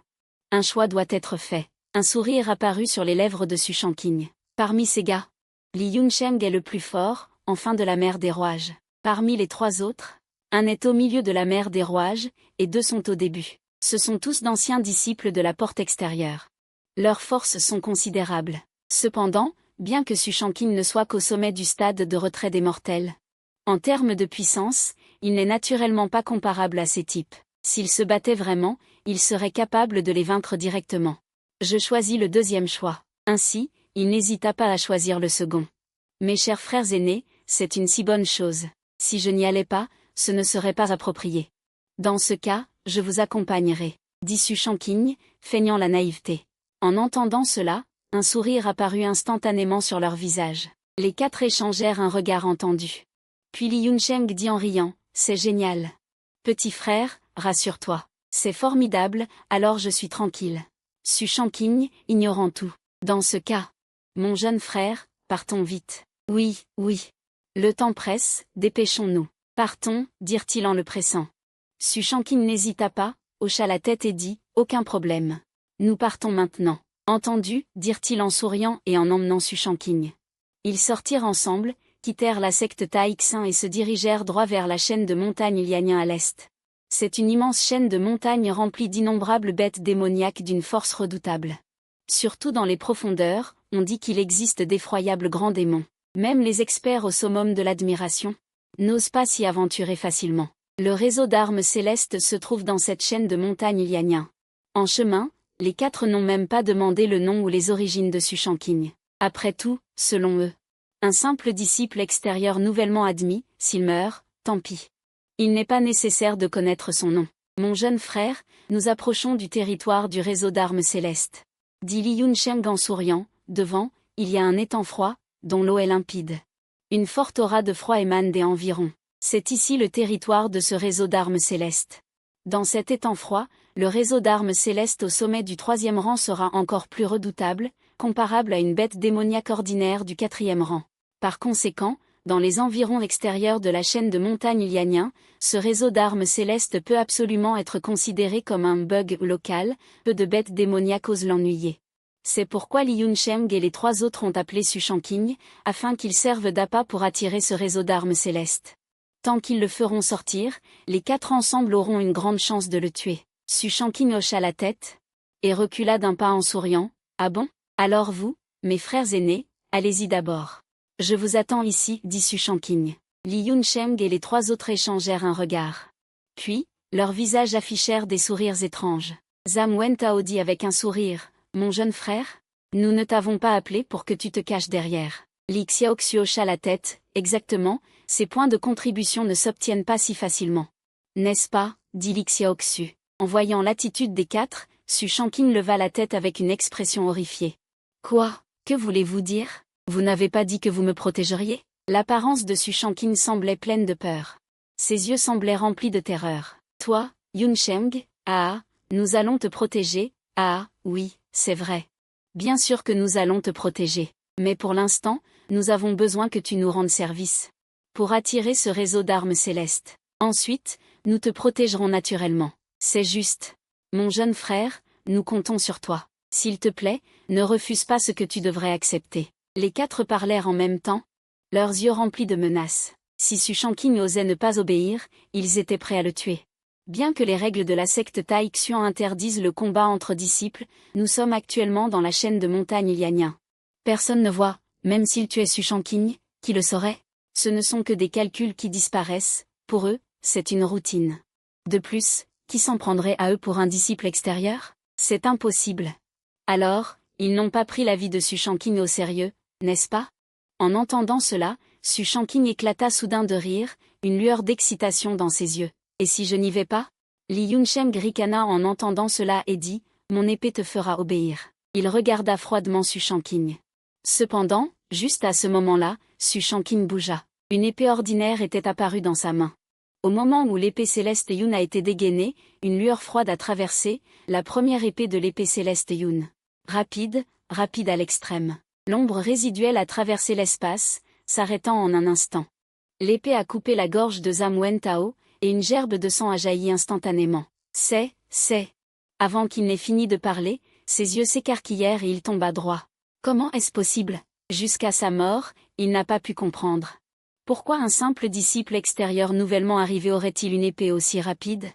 Un choix doit être fait. Un sourire apparut sur les lèvres de Su Shangqing. Parmi ces gars, Li Yuncheng est le plus fort, enfin de la mer des rouages. Parmi les 3 autres, un est au milieu de la mer des rouages, et 2 sont au début. Ce sont tous d'anciens disciples de la porte extérieure. Leurs forces sont considérables. Cependant, bien que Su Shangqing ne soit qu'au sommet du stade de retrait des mortels, en termes de puissance, il n'est naturellement pas comparable à ces types. S'il se battait vraiment, il serait capable de les vaincre directement. Je choisis le 2e choix. Ainsi, il n'hésita pas à choisir le second. Mes chers frères aînés, c'est une si bonne chose. Si je n'y allais pas, ce ne serait pas approprié. Dans ce cas, je vous accompagnerai, dit Su Shangqing, feignant la naïveté. En entendant cela, un sourire apparut instantanément sur leur visage. Les 4 échangèrent un regard entendu. Puis Li Yuncheng dit en riant, c'est génial. Petit frère, rassure-toi. C'est formidable, alors je suis tranquille. Su Shangqing, ignorant tout. Dans ce cas, mon jeune frère, partons vite. Oui. Le temps presse, dépêchons-nous. Partons, dirent-ils en le pressant. Su Shangqing n'hésita pas, hocha la tête et dit, aucun problème. Nous partons maintenant. Entendu, dirent-ils en souriant et en emmenant Su Shangqing. Ils sortirent ensemble, quittèrent la secte Taixin et se dirigèrent droit vers la chaîne de montagnes Lianyin à l'est. C'est une immense chaîne de montagnes remplie d'innombrables bêtes démoniaques d'une force redoutable. Surtout dans les profondeurs, on dit qu'il existe d'effroyables grands démons. Même les experts au summum de l'admiration n'osent pas s'y aventurer facilement. Le réseau d'armes célestes se trouve dans cette chaîne de montagnes Lianyin. En chemin, les 4 n'ont même pas demandé le nom ou les origines de Su Shangqing. Après tout, selon eux, un simple disciple extérieur nouvellement admis, s'il meurt, tant pis. Il n'est pas nécessaire de connaître son nom. Mon jeune frère, nous approchons du territoire du réseau d'armes célestes. Dit Li Yuncheng en souriant, devant, il y a un étang froid, dont l'eau est limpide. Une forte aura de froid émane des environs. C'est ici le territoire de ce réseau d'armes célestes. Dans cet étang froid, le réseau d'armes célestes au sommet du 3e rang sera encore plus redoutable, comparable à une bête démoniaque ordinaire du 4e rang. Par conséquent, dans les environs extérieurs de la chaîne de montagnes Lianyin, ce réseau d'armes célestes peut absolument être considéré comme un bug local, peu de bêtes démoniaques osent l'ennuyer. C'est pourquoi Li Yuncheng et les 3 autres ont appelé Su Shangqing, afin qu'ils servent d'appât pour attirer ce réseau d'armes célestes. Tant qu'ils le feront sortir, les 4 ensemble auront une grande chance de le tuer. Su Shangqing hocha la tête et recula d'un pas en souriant. Ah bon? Alors vous, mes frères aînés, allez-y d'abord. Je vous attends ici, dit Su Shangqing. Li Yuncheng et les 3 autres échangèrent un regard. Puis, leurs visages affichèrent des sourires étranges. Zhang Wentao dit avec un sourire, mon jeune frère, nous ne t'avons pas appelé pour que tu te caches derrière. Li Xiaoxu hocha la tête, exactement, ces points de contribution ne s'obtiennent pas si facilement. N'est-ce pas, dit Li Xiaoxu. En voyant l'attitude des 4, Su Shanking leva la tête avec une expression horrifiée. Quoi? Que voulez-vous dire? Vous n'avez pas dit que vous me protégeriez? L'apparence de Su Shanking semblait pleine de peur. Ses yeux semblaient remplis de terreur. Toi, Yunsheng, ah, nous allons te protéger, ah, oui, c'est vrai. Bien sûr que nous allons te protéger. Mais pour l'instant, nous avons besoin que tu nous rendes service. Pour attirer ce réseau d'armes célestes. Ensuite, nous te protégerons naturellement. C'est juste. Mon jeune frère, nous comptons sur toi. S'il te plaît, ne refuse pas ce que tu devrais accepter. Les quatre parlèrent en même temps, leurs yeux remplis de menaces. Si Su Shanking osait ne pas obéir, ils étaient prêts à le tuer. Bien que les règles de la secte Tai Xuan interdisent le combat entre disciples, nous sommes actuellement dans la chaîne de montagnes Lianyin. Personne ne voit, même s'il tuait Su Shanking, qui le saurait? Ce ne sont que des calculs qui disparaissent, pour eux, c'est une routine. De plus, qui s'en prendrait à eux pour un disciple extérieur? C'est impossible. Alors, ils n'ont pas pris l'avis de Su Shanking au sérieux, n'est-ce pas? En entendant cela, Su Shanking éclata soudain de rire, une lueur d'excitation dans ses yeux. Et si je n'y vais pas? Li Yunsheng ricana en entendant cela et dit, mon épée te fera obéir. Il regarda froidement Su Shanking. Cependant, juste à ce moment-là, Su Shanking bougea. Une épée ordinaire était apparue dans sa main. Au moment où l'épée céleste Yun a été dégainée, une lueur froide a traversé, la première épée de l'épée céleste Yun. Rapide, rapide à l'extrême. L'ombre résiduelle a traversé l'espace, s'arrêtant en un instant. L'épée a coupé la gorge de Zhang Wentao, et une gerbe de sang a jailli instantanément. C'est. Avant qu'il n'ait fini de parler, ses yeux s'écarquillèrent et il tomba droit. Comment est-ce possible? Jusqu'à sa mort, il n'a pas pu comprendre. Pourquoi un simple disciple extérieur nouvellement arrivé aurait-il une épée aussi rapide?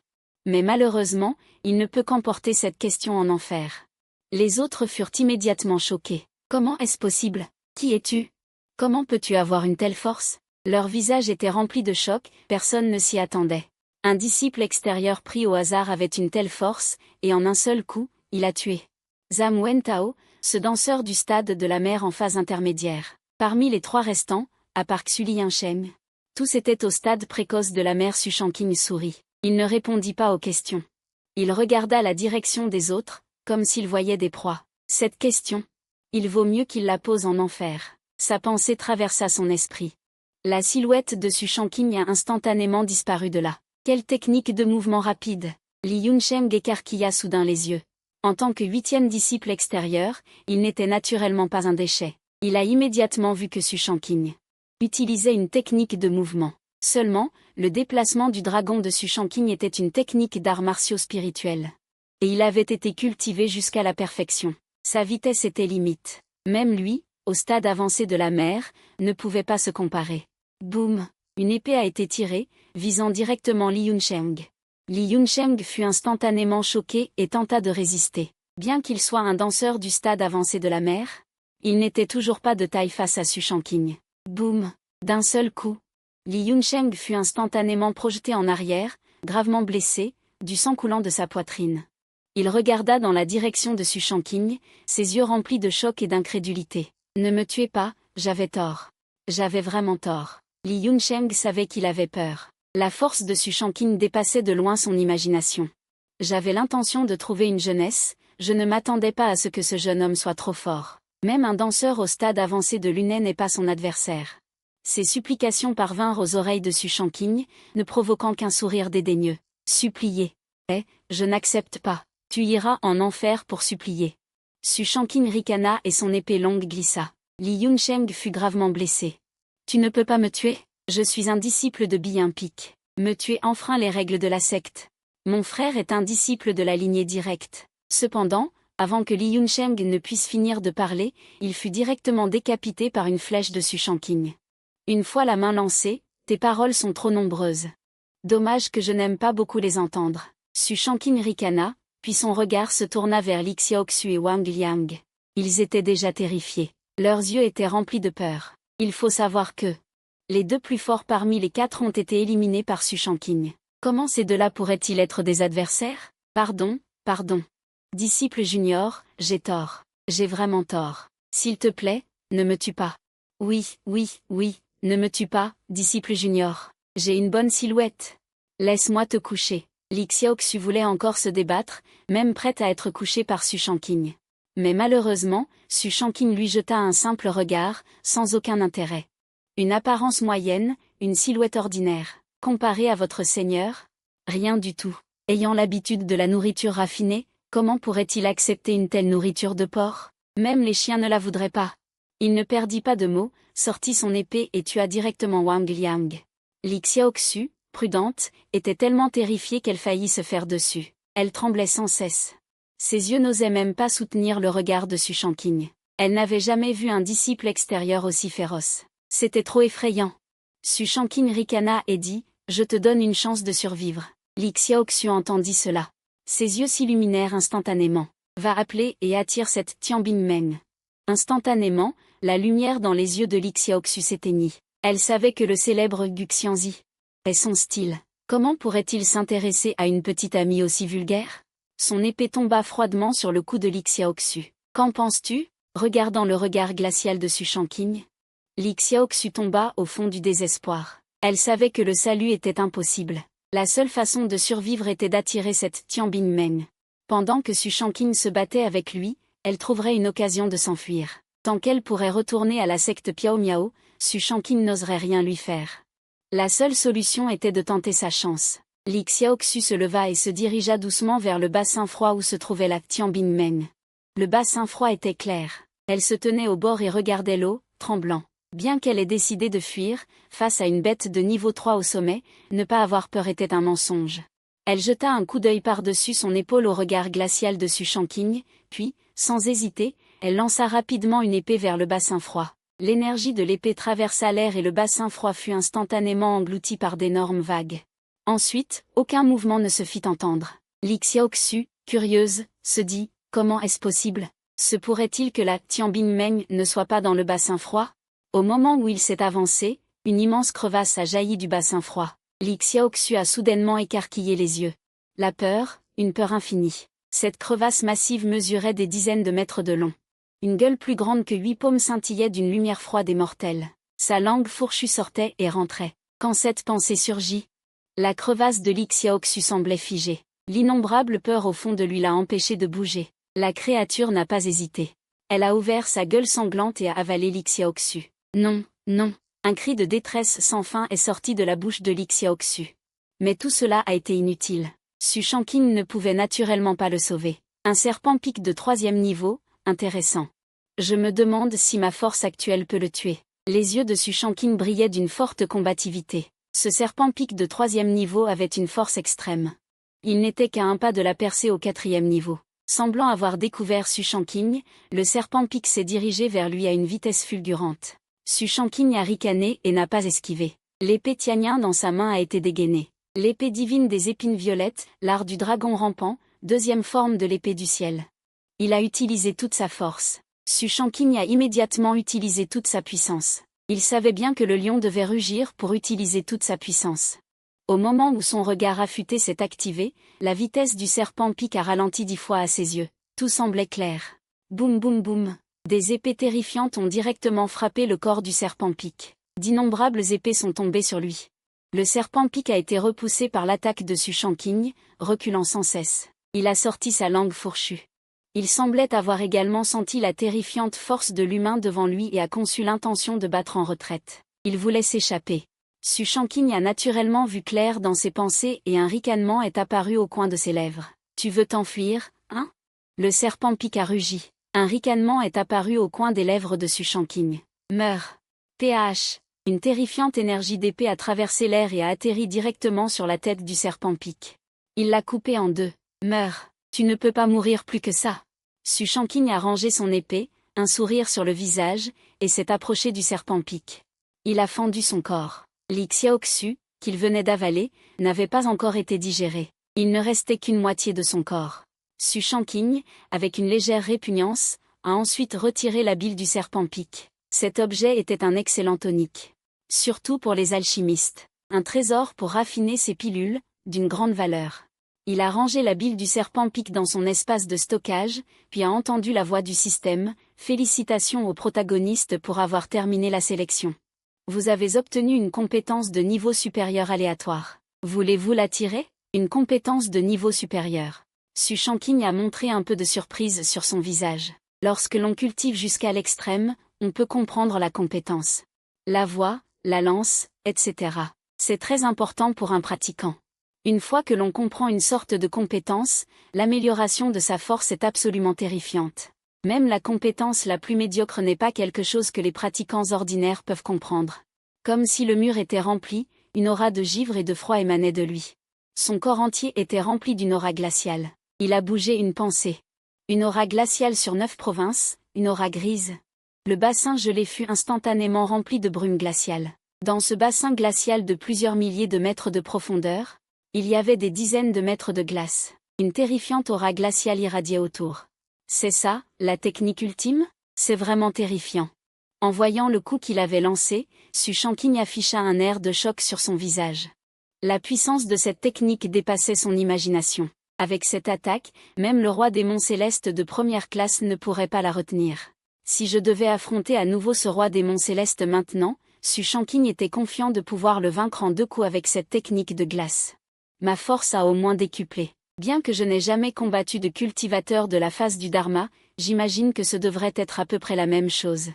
Mais malheureusement, il ne peut qu'emporter cette question en enfer. Les autres furent immédiatement choqués. Comment est-ce possible? Qui es-tu? Comment peux-tu avoir une telle force? Leur visage était rempli de choc, personne ne s'y attendait. Un disciple extérieur pris au hasard avait une telle force, et en un seul coup, il a tué Zhang Wentao, ce danseur du stade de la mer en phase intermédiaire. Parmi les trois restants, à part Xuli Yunsheng, tous étaient au stade précoce de la mer. Su Shanking sourit. Il ne répondit pas aux questions. Il regarda la direction des autres, comme s'il voyait des proies. Cette question, il vaut mieux qu'il la pose en enfer. Sa pensée traversa son esprit. La silhouette de Su Shanking a instantanément disparu de là. Quelle technique de mouvement rapide! Li Yunsheng écarquilla soudain les yeux. En tant que 8e disciple extérieur, il n'était naturellement pas un déchet. Il a immédiatement vu que Su Shanking utilisait une technique de mouvement. Seulement, le déplacement du dragon de Su Shanking était une technique d'arts martiaux spirituels. Et il avait été cultivé jusqu'à la perfection. Sa vitesse était limite. Même lui, au stade avancé de la mer, ne pouvait pas se comparer. Boum! Une épée a été tirée, visant directement Li Yunsheng. Li Yunsheng fut instantanément choqué et tenta de résister. Bien qu'il soit un danseur du stade avancé de la mer, il n'était toujours pas de taille face à Su Shanking. Boum! D'un seul coup, Li Yunsheng fut instantanément projeté en arrière, gravement blessé, du sang coulant de sa poitrine. Il regarda dans la direction de Su Shanking, ses yeux remplis de choc et d'incrédulité. Ne me tuez pas, j'avais tort. J'avais vraiment tort. Li Yunsheng savait qu'il avait peur. La force de Su Shanking dépassait de loin son imagination. J'avais l'intention de trouver une jeunesse, je ne m'attendais pas à ce que ce jeune homme soit trop fort. Même un danseur au stade avancé de l'UNE n'est pas son adversaire. Ces supplications parvinrent aux oreilles de Su Shanking, ne provoquant qu'un sourire dédaigneux. Supplier. Je n'accepte pas. Tu iras en enfer pour supplier. Su Shanking ricana et son épée longue glissa. Li Yunsheng fut gravement blessé. Tu ne peux pas me tuer? Je suis un disciple de Bi Impique. Me tuer enfreint les règles de la secte. Mon frère est un disciple de la lignée directe. Cependant, avant que Li Yunsheng ne puisse finir de parler, il fut directement décapité par une flèche de Su Shanking. Une fois la main lancée, tes paroles sont trop nombreuses. Dommage que je n'aime pas beaucoup les entendre. Su Shanking ricana, puis son regard se tourna vers Li Xiaoxu et Wang Liang. Ils étaient déjà terrifiés. Leurs yeux étaient remplis de peur. Il faut savoir que les deux plus forts parmi les quatre ont été éliminés par Su Shanking. Comment ces deux-là pourraient-ils être des adversaires? Pardon. Disciple junior, j'ai tort. J'ai vraiment tort. S'il te plaît, ne me tue pas. Oui, ne me tue pas, disciple junior. J'ai une bonne silhouette. Laisse-moi te coucher. Li Xiaoxu voulait encore se débattre, même prête à être couchée par Su Shangqing. Mais malheureusement, Su Shangqing lui jeta un simple regard, sans aucun intérêt. Une apparence moyenne, une silhouette ordinaire. Comparée à votre seigneur? Rien du tout. Ayant l'habitude de la nourriture raffinée, comment pourrait-il accepter une telle nourriture de porc? Même les chiens ne la voudraient pas. Il ne perdit pas de mots, sortit son épée et tua directement Wang Liang. Li Xiaoxu, prudente, était tellement terrifiée qu'elle faillit se faire dessus. Elle tremblait sans cesse. Ses yeux n'osaient même pas soutenir le regard de Su Shangqing. Elle n'avait jamais vu un disciple extérieur aussi féroce. C'était trop effrayant. Su Shangqing ricana et dit, « Je te donne une chance de survivre. » Li Xiaoxu entendit cela. Ses yeux s'illuminèrent instantanément. Va appeler et attire cette Tianbing-meng. Instantanément, la lumière dans les yeux de Li Xiaoxu s'éteignit. Elle savait que le célèbre Gu Xianzi est son style. Comment pourrait-il s'intéresser à une petite amie aussi vulgaire? Son épée tomba froidement sur le cou de Li Xiaoxu. Qu'en penses-tu? Regardant le regard glacial de Su Shangqing. Li Xiaoxu tomba au fond du désespoir. Elle savait que le salut était impossible. La seule façon de survivre était d'attirer cette Tianbing-meng. Pendant que Su Shangqing se battait avec lui, elle trouverait une occasion de s'enfuir. Tant qu'elle pourrait retourner à la secte Piao Miao, Su Shangqing n'oserait rien lui faire. La seule solution était de tenter sa chance. Li Xiaoxu se leva et se dirigea doucement vers le bassin froid où se trouvait la Tianbing-meng. Le bassin froid était clair. Elle se tenait au bord et regardait l'eau, tremblant. Bien qu'elle ait décidé de fuir, face à une bête de niveau 3 au sommet, ne pas avoir peur était un mensonge. Elle jeta un coup d'œil par-dessus son épaule au regard glacial de Su Shangqing, puis, sans hésiter, elle lança rapidement une épée vers le bassin froid. L'énergie de l'épée traversa l'air et le bassin froid fut instantanément englouti par d'énormes vagues. Ensuite, aucun mouvement ne se fit entendre. Li Xiaoxu, curieuse, se dit, comment est-ce possible? Se pourrait-il que la Tianbing-meng ne soit pas dans le bassin froid? Au moment où il s'est avancé, une immense crevasse a jailli du bassin froid. Li Xiaoxu a soudainement écarquillé les yeux. La peur, une peur infinie. Cette crevasse massive mesurait des dizaines de mètres de long. Une gueule plus grande que 8 paumes scintillait d'une lumière froide et mortelle. Sa langue fourchue sortait et rentrait. Quand cette pensée surgit, la crevasse de Li Xiaoxu semblait figée. L'innombrable peur au fond de lui l'a empêché de bouger. La créature n'a pas hésité. Elle a ouvert sa gueule sanglante et a avalé Li Xiaoxu. Non, non. Un cri de détresse sans fin est sorti de la bouche de Li Xiaoxu. Mais tout cela a été inutile. Su Shangqing ne pouvait naturellement pas le sauver. Un serpent pic de 3e niveau, intéressant. Je me demande si ma force actuelle peut le tuer. Les yeux de Su Shangqing brillaient d'une forte combativité. Ce serpent pic de 3e niveau avait une force extrême. Il n'était qu'à un pas de la percer au 4e niveau. Semblant avoir découvert Su Shangqing, le serpent pic s'est dirigé vers lui à une vitesse fulgurante. Su Shangqing a ricané et n'a pas esquivé. L'épée Tianyin dans sa main a été dégainée. L'épée divine des épines violettes, l'art du dragon rampant, 2e forme de l'épée du ciel. Il a utilisé toute sa force. Su Shangqing a immédiatement utilisé toute sa puissance. Il savait bien que le lion devait rugir pour utiliser toute sa puissance. Au moment où son regard affûté s'est activé, la vitesse du serpent pic a ralenti 10 fois à ses yeux. Tout semblait clair. Boum boum boum. Des épées terrifiantes ont directement frappé le corps du serpent pic. D'innombrables épées sont tombées sur lui. Le serpent pic a été repoussé par l'attaque de Su Shangqing, reculant sans cesse. Il a sorti sa langue fourchue. Il semblait avoir également senti la terrifiante force de l'humain devant lui et a conçu l'intention de battre en retraite. Il voulait s'échapper. Su Shangqing a naturellement vu clair dans ses pensées et un ricanement est apparu au coin de ses lèvres. Tu veux t'enfuir, hein? Le serpent pic a rugi. Un ricanement est apparu au coin des lèvres de Su Shangqing. Meurs. PH. Une terrifiante énergie d'épée a traversé l'air et a atterri directement sur la tête du serpent pic. Il l'a coupé en deux. Meurs. Tu ne peux pas mourir plus que ça. Su Shangqing a rangé son épée, un sourire sur le visage, et s'est approché du serpent pic. Il a fendu son corps. Li Xiaoxu, qu'il venait d'avaler, n'avait pas encore été digéré. Il ne restait qu'une moitié de son corps. Su Shangqing, avec une légère répugnance, a ensuite retiré la bile du serpent pic. Cet objet était un excellent tonique. Surtout pour les alchimistes. Un trésor pour raffiner ses pilules, d'une grande valeur. Il a rangé la bile du serpent pic dans son espace de stockage, puis a entendu la voix du système. Félicitations aux protagonistes pour avoir terminé la sélection. Vous avez obtenu une compétence de niveau supérieur aléatoire. Voulez-vous la tirer? Une compétence de niveau supérieur. Su Shanking a montré un peu de surprise sur son visage. Lorsque l'on cultive jusqu'à l'extrême, on peut comprendre la compétence. La voix, la lance, etc. C'est très important pour un pratiquant. Une fois que l'on comprend une sorte de compétence, l'amélioration de sa force est absolument terrifiante. Même la compétence la plus médiocre n'est pas quelque chose que les pratiquants ordinaires peuvent comprendre. Comme si le mur était rempli, une aura de givre et de froid émanait de lui. Son corps entier était rempli d'une aura glaciale. Il a bougé une pensée. Une aura glaciale sur 9 provinces, une aura grise. Le bassin gelé fut instantanément rempli de brume glaciale. Dans ce bassin glacial de plusieurs milliers de mètres de profondeur, il y avait des dizaines de mètres de glace. Une terrifiante aura glaciale irradiait autour. C'est ça, la technique ultime? C'est vraiment terrifiant. En voyant le coup qu'il avait lancé, Su Shanking afficha un air de choc sur son visage. La puissance de cette technique dépassait son imagination. Avec cette attaque, même le roi démon céleste de première classe ne pourrait pas la retenir. Si je devais affronter à nouveau ce roi démon céleste maintenant, Su Shanking était confiant de pouvoir le vaincre en 2 coups avec cette technique de glace. Ma force a au moins décuplé. Bien que je n'ai jamais combattu de cultivateur de la phase du Dharma, j'imagine que ce devrait être à peu près la même chose.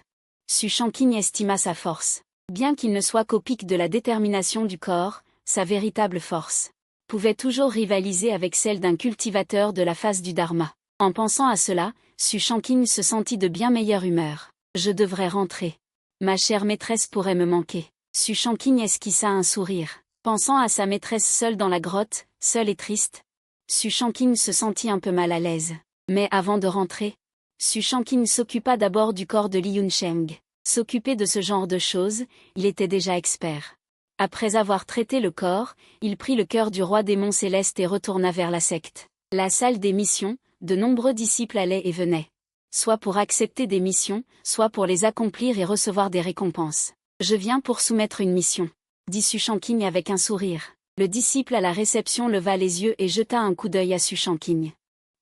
Su Shanking estima sa force. Bien qu'il ne soit qu'au pic de la détermination du corps, sa véritable force pouvait toujours rivaliser avec celle d'un cultivateur de la phase du Dharma. En pensant à cela, Su Shanking se sentit de bien meilleure humeur. Je devrais rentrer. Ma chère maîtresse pourrait me manquer. Su Shanking esquissa un sourire. Pensant à sa maîtresse seule dans la grotte, seule et triste, Su Shanking se sentit un peu mal à l'aise. Mais avant de rentrer, Su Shanking s'occupa d'abord du corps de Li Yunsheng. S'occuper de ce genre de choses, il était déjà expert. Après avoir traité le corps, il prit le cœur du roi démon céleste et retourna vers la secte. La salle des missions, de nombreux disciples allaient et venaient. Soit pour accepter des missions, soit pour les accomplir et recevoir des récompenses. Je viens pour soumettre une mission, dit Su Shanking avec un sourire. Le disciple à la réception leva les yeux et jeta un coup d'œil à Su Shanking.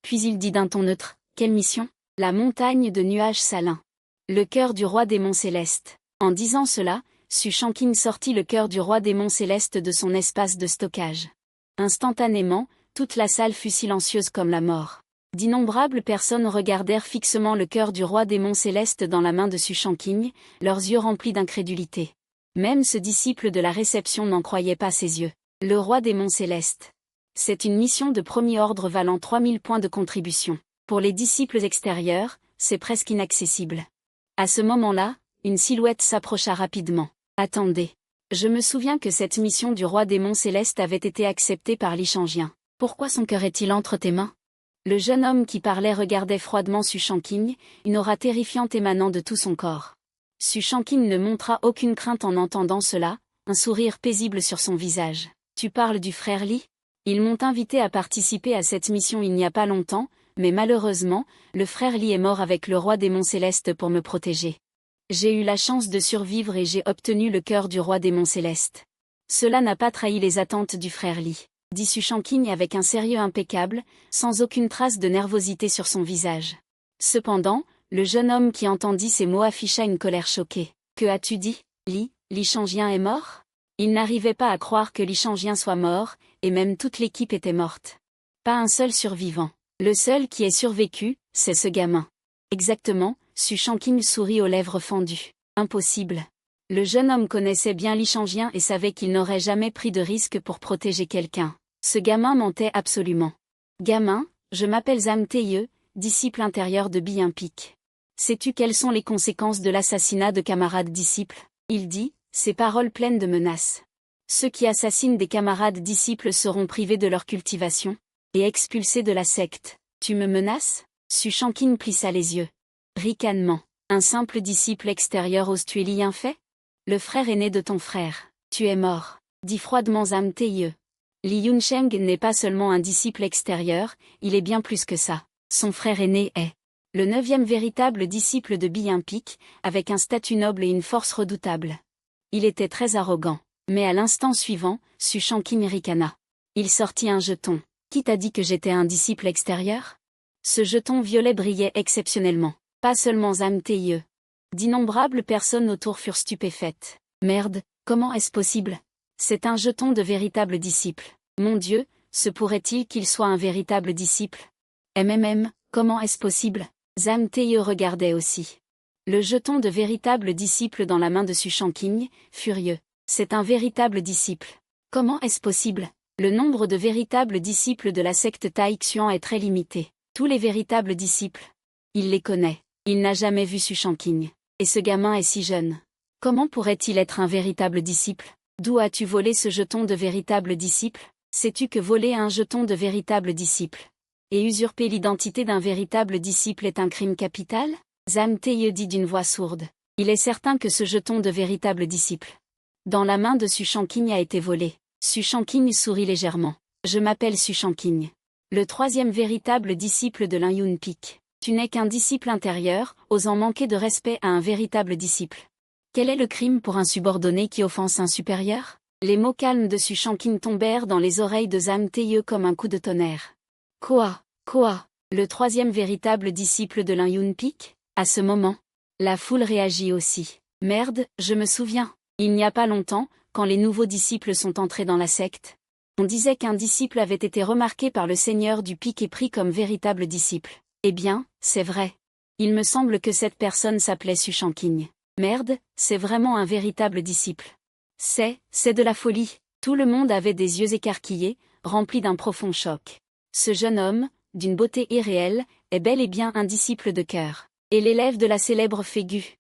Puis il dit d'un ton neutre, « Quelle mission ?» La montagne de nuages salins. Le cœur du roi démon céleste. En disant cela, Su Shanking sortit le cœur du roi démon céleste de son espace de stockage. Instantanément, toute la salle fut silencieuse comme la mort. D'innombrables personnes regardèrent fixement le cœur du roi démon céleste dans la main de Su Shanking, leurs yeux remplis d'incrédulité. Même ce disciple de la réception n'en croyait pas ses yeux. Le roi démon céleste. C'est une mission de premier ordre valant 3000 points de contribution. Pour les disciples extérieurs, c'est presque inaccessible. À ce moment-là, une silhouette s'approcha rapidement. Attendez. Je me souviens que cette mission du roi démon céleste avait été acceptée par Li Shangien. Pourquoi son cœur est-il entre tes mains? Le jeune homme qui parlait regardait froidement Su Shanking, une aura terrifiante émanant de tout son corps. Su Shanking ne montra aucune crainte en entendant cela, un sourire paisible sur son visage. Tu parles du frère Li? Ils m'ont invité à participer à cette mission il n'y a pas longtemps, mais malheureusement, le frère Li est mort avec le roi démon céleste pour me protéger. J'ai eu la chance de survivre et j'ai obtenu le cœur du roi démon céleste. Cela n'a pas trahi les attentes du frère Li, dit Su Shanking avec un sérieux impeccable, sans aucune trace de nervosité sur son visage. Cependant, le jeune homme qui entendit ces mots afficha une colère choquée. Que as-tu dit, Li Shangien est mort? Il n'arrivait pas à croire que Li Shangien soit mort, et même toute l'équipe était morte. Pas un seul survivant. Le seul qui ait survécu, c'est ce gamin. Exactement, Su Shanking sourit aux lèvres fendues. Impossible. Le jeune homme connaissait bien Li Shangien et savait qu'il n'aurait jamais pris de risque pour protéger quelqu'un. Ce gamin mentait absolument. Gamin, je m'appelle Zhang Teye, disciple intérieur de Bi-Impique. Sais-tu quelles sont les conséquences de l'assassinat de camarades disciples? Il dit, ces paroles pleines de menaces. Ceux qui assassinent des camarades disciples seront privés de leur cultivation et expulsés de la secte. Tu me menaces? Su Shanking plissa les yeux. Ricanement. Un simple disciple extérieur ose tuer Li Yunfei? Le frère aîné de ton frère. Tu es mort, dit froidement Zhang Teye. Li Yunsheng n'est pas seulement un disciple extérieur, il est bien plus que ça. Son frère aîné est le 9e véritable disciple de Bi-Impique, avec un statut noble et une force redoutable. Il était très arrogant. Mais à l'instant suivant, Su Shanking ricana. Il sortit un jeton. Qui t'a dit que j'étais un disciple extérieur? Ce jeton violet brillait exceptionnellement. Pas seulement Zhang Teye. D'innombrables personnes autour furent stupéfaites. Merde, comment est-ce possible? C'est un jeton de véritable disciple. Mon Dieu, Se pourrait-il qu'il soit un véritable disciple? Comment est-ce possible? Zhang Teye regardait aussi. Le jeton de véritable disciple dans la main de Su Shanqing, furieux. C'est un véritable disciple. Comment est-ce possible? Le nombre de véritables disciples de la secte Taixuan est très limité. Tous les véritables disciples. Il les connaît. Il n'a jamais vu Su Shanqing. Et ce gamin est si jeune. Comment pourrait-il être un véritable disciple? D'où as-tu volé ce jeton de véritable disciple? Sais-tu que voler un jeton de véritable disciple et usurper l'identité d'un véritable disciple est un crime capital? Zhang Teye dit d'une voix sourde. Il est certain que ce jeton de véritable disciple dans la main de Su Shanqing a été volé. Su Shanqing sourit légèrement. Je m'appelle Su Shanqing. Le troisième véritable disciple de Lin Yunpik. Tu n'es qu'un disciple intérieur, osant manquer de respect à un véritable disciple. Quel est le crime pour un subordonné qui offense un supérieur? Les mots calmes de Su Shanqing tombèrent dans les oreilles de Zhang Teye comme un coup de tonnerre. Quoi? Le troisième véritable disciple de Lin Yunpik? À ce moment, la foule réagit aussi. Merde, je me souviens. Il n'y a pas longtemps, quand les nouveaux disciples sont entrés dans la secte, on disait qu'un disciple avait été remarqué par le seigneur du pic et pris comme véritable disciple. Eh bien, c'est vrai. Il me semble que cette personne s'appelait Su Shanqing. Merde, c'est vraiment un véritable disciple. C'est de la folie. Tout le monde avait des yeux écarquillés, remplis d'un profond choc. Ce jeune homme, d'une beauté irréelle, est bel et bien un disciple de cœur. Et l'élève de la célèbre Fégu.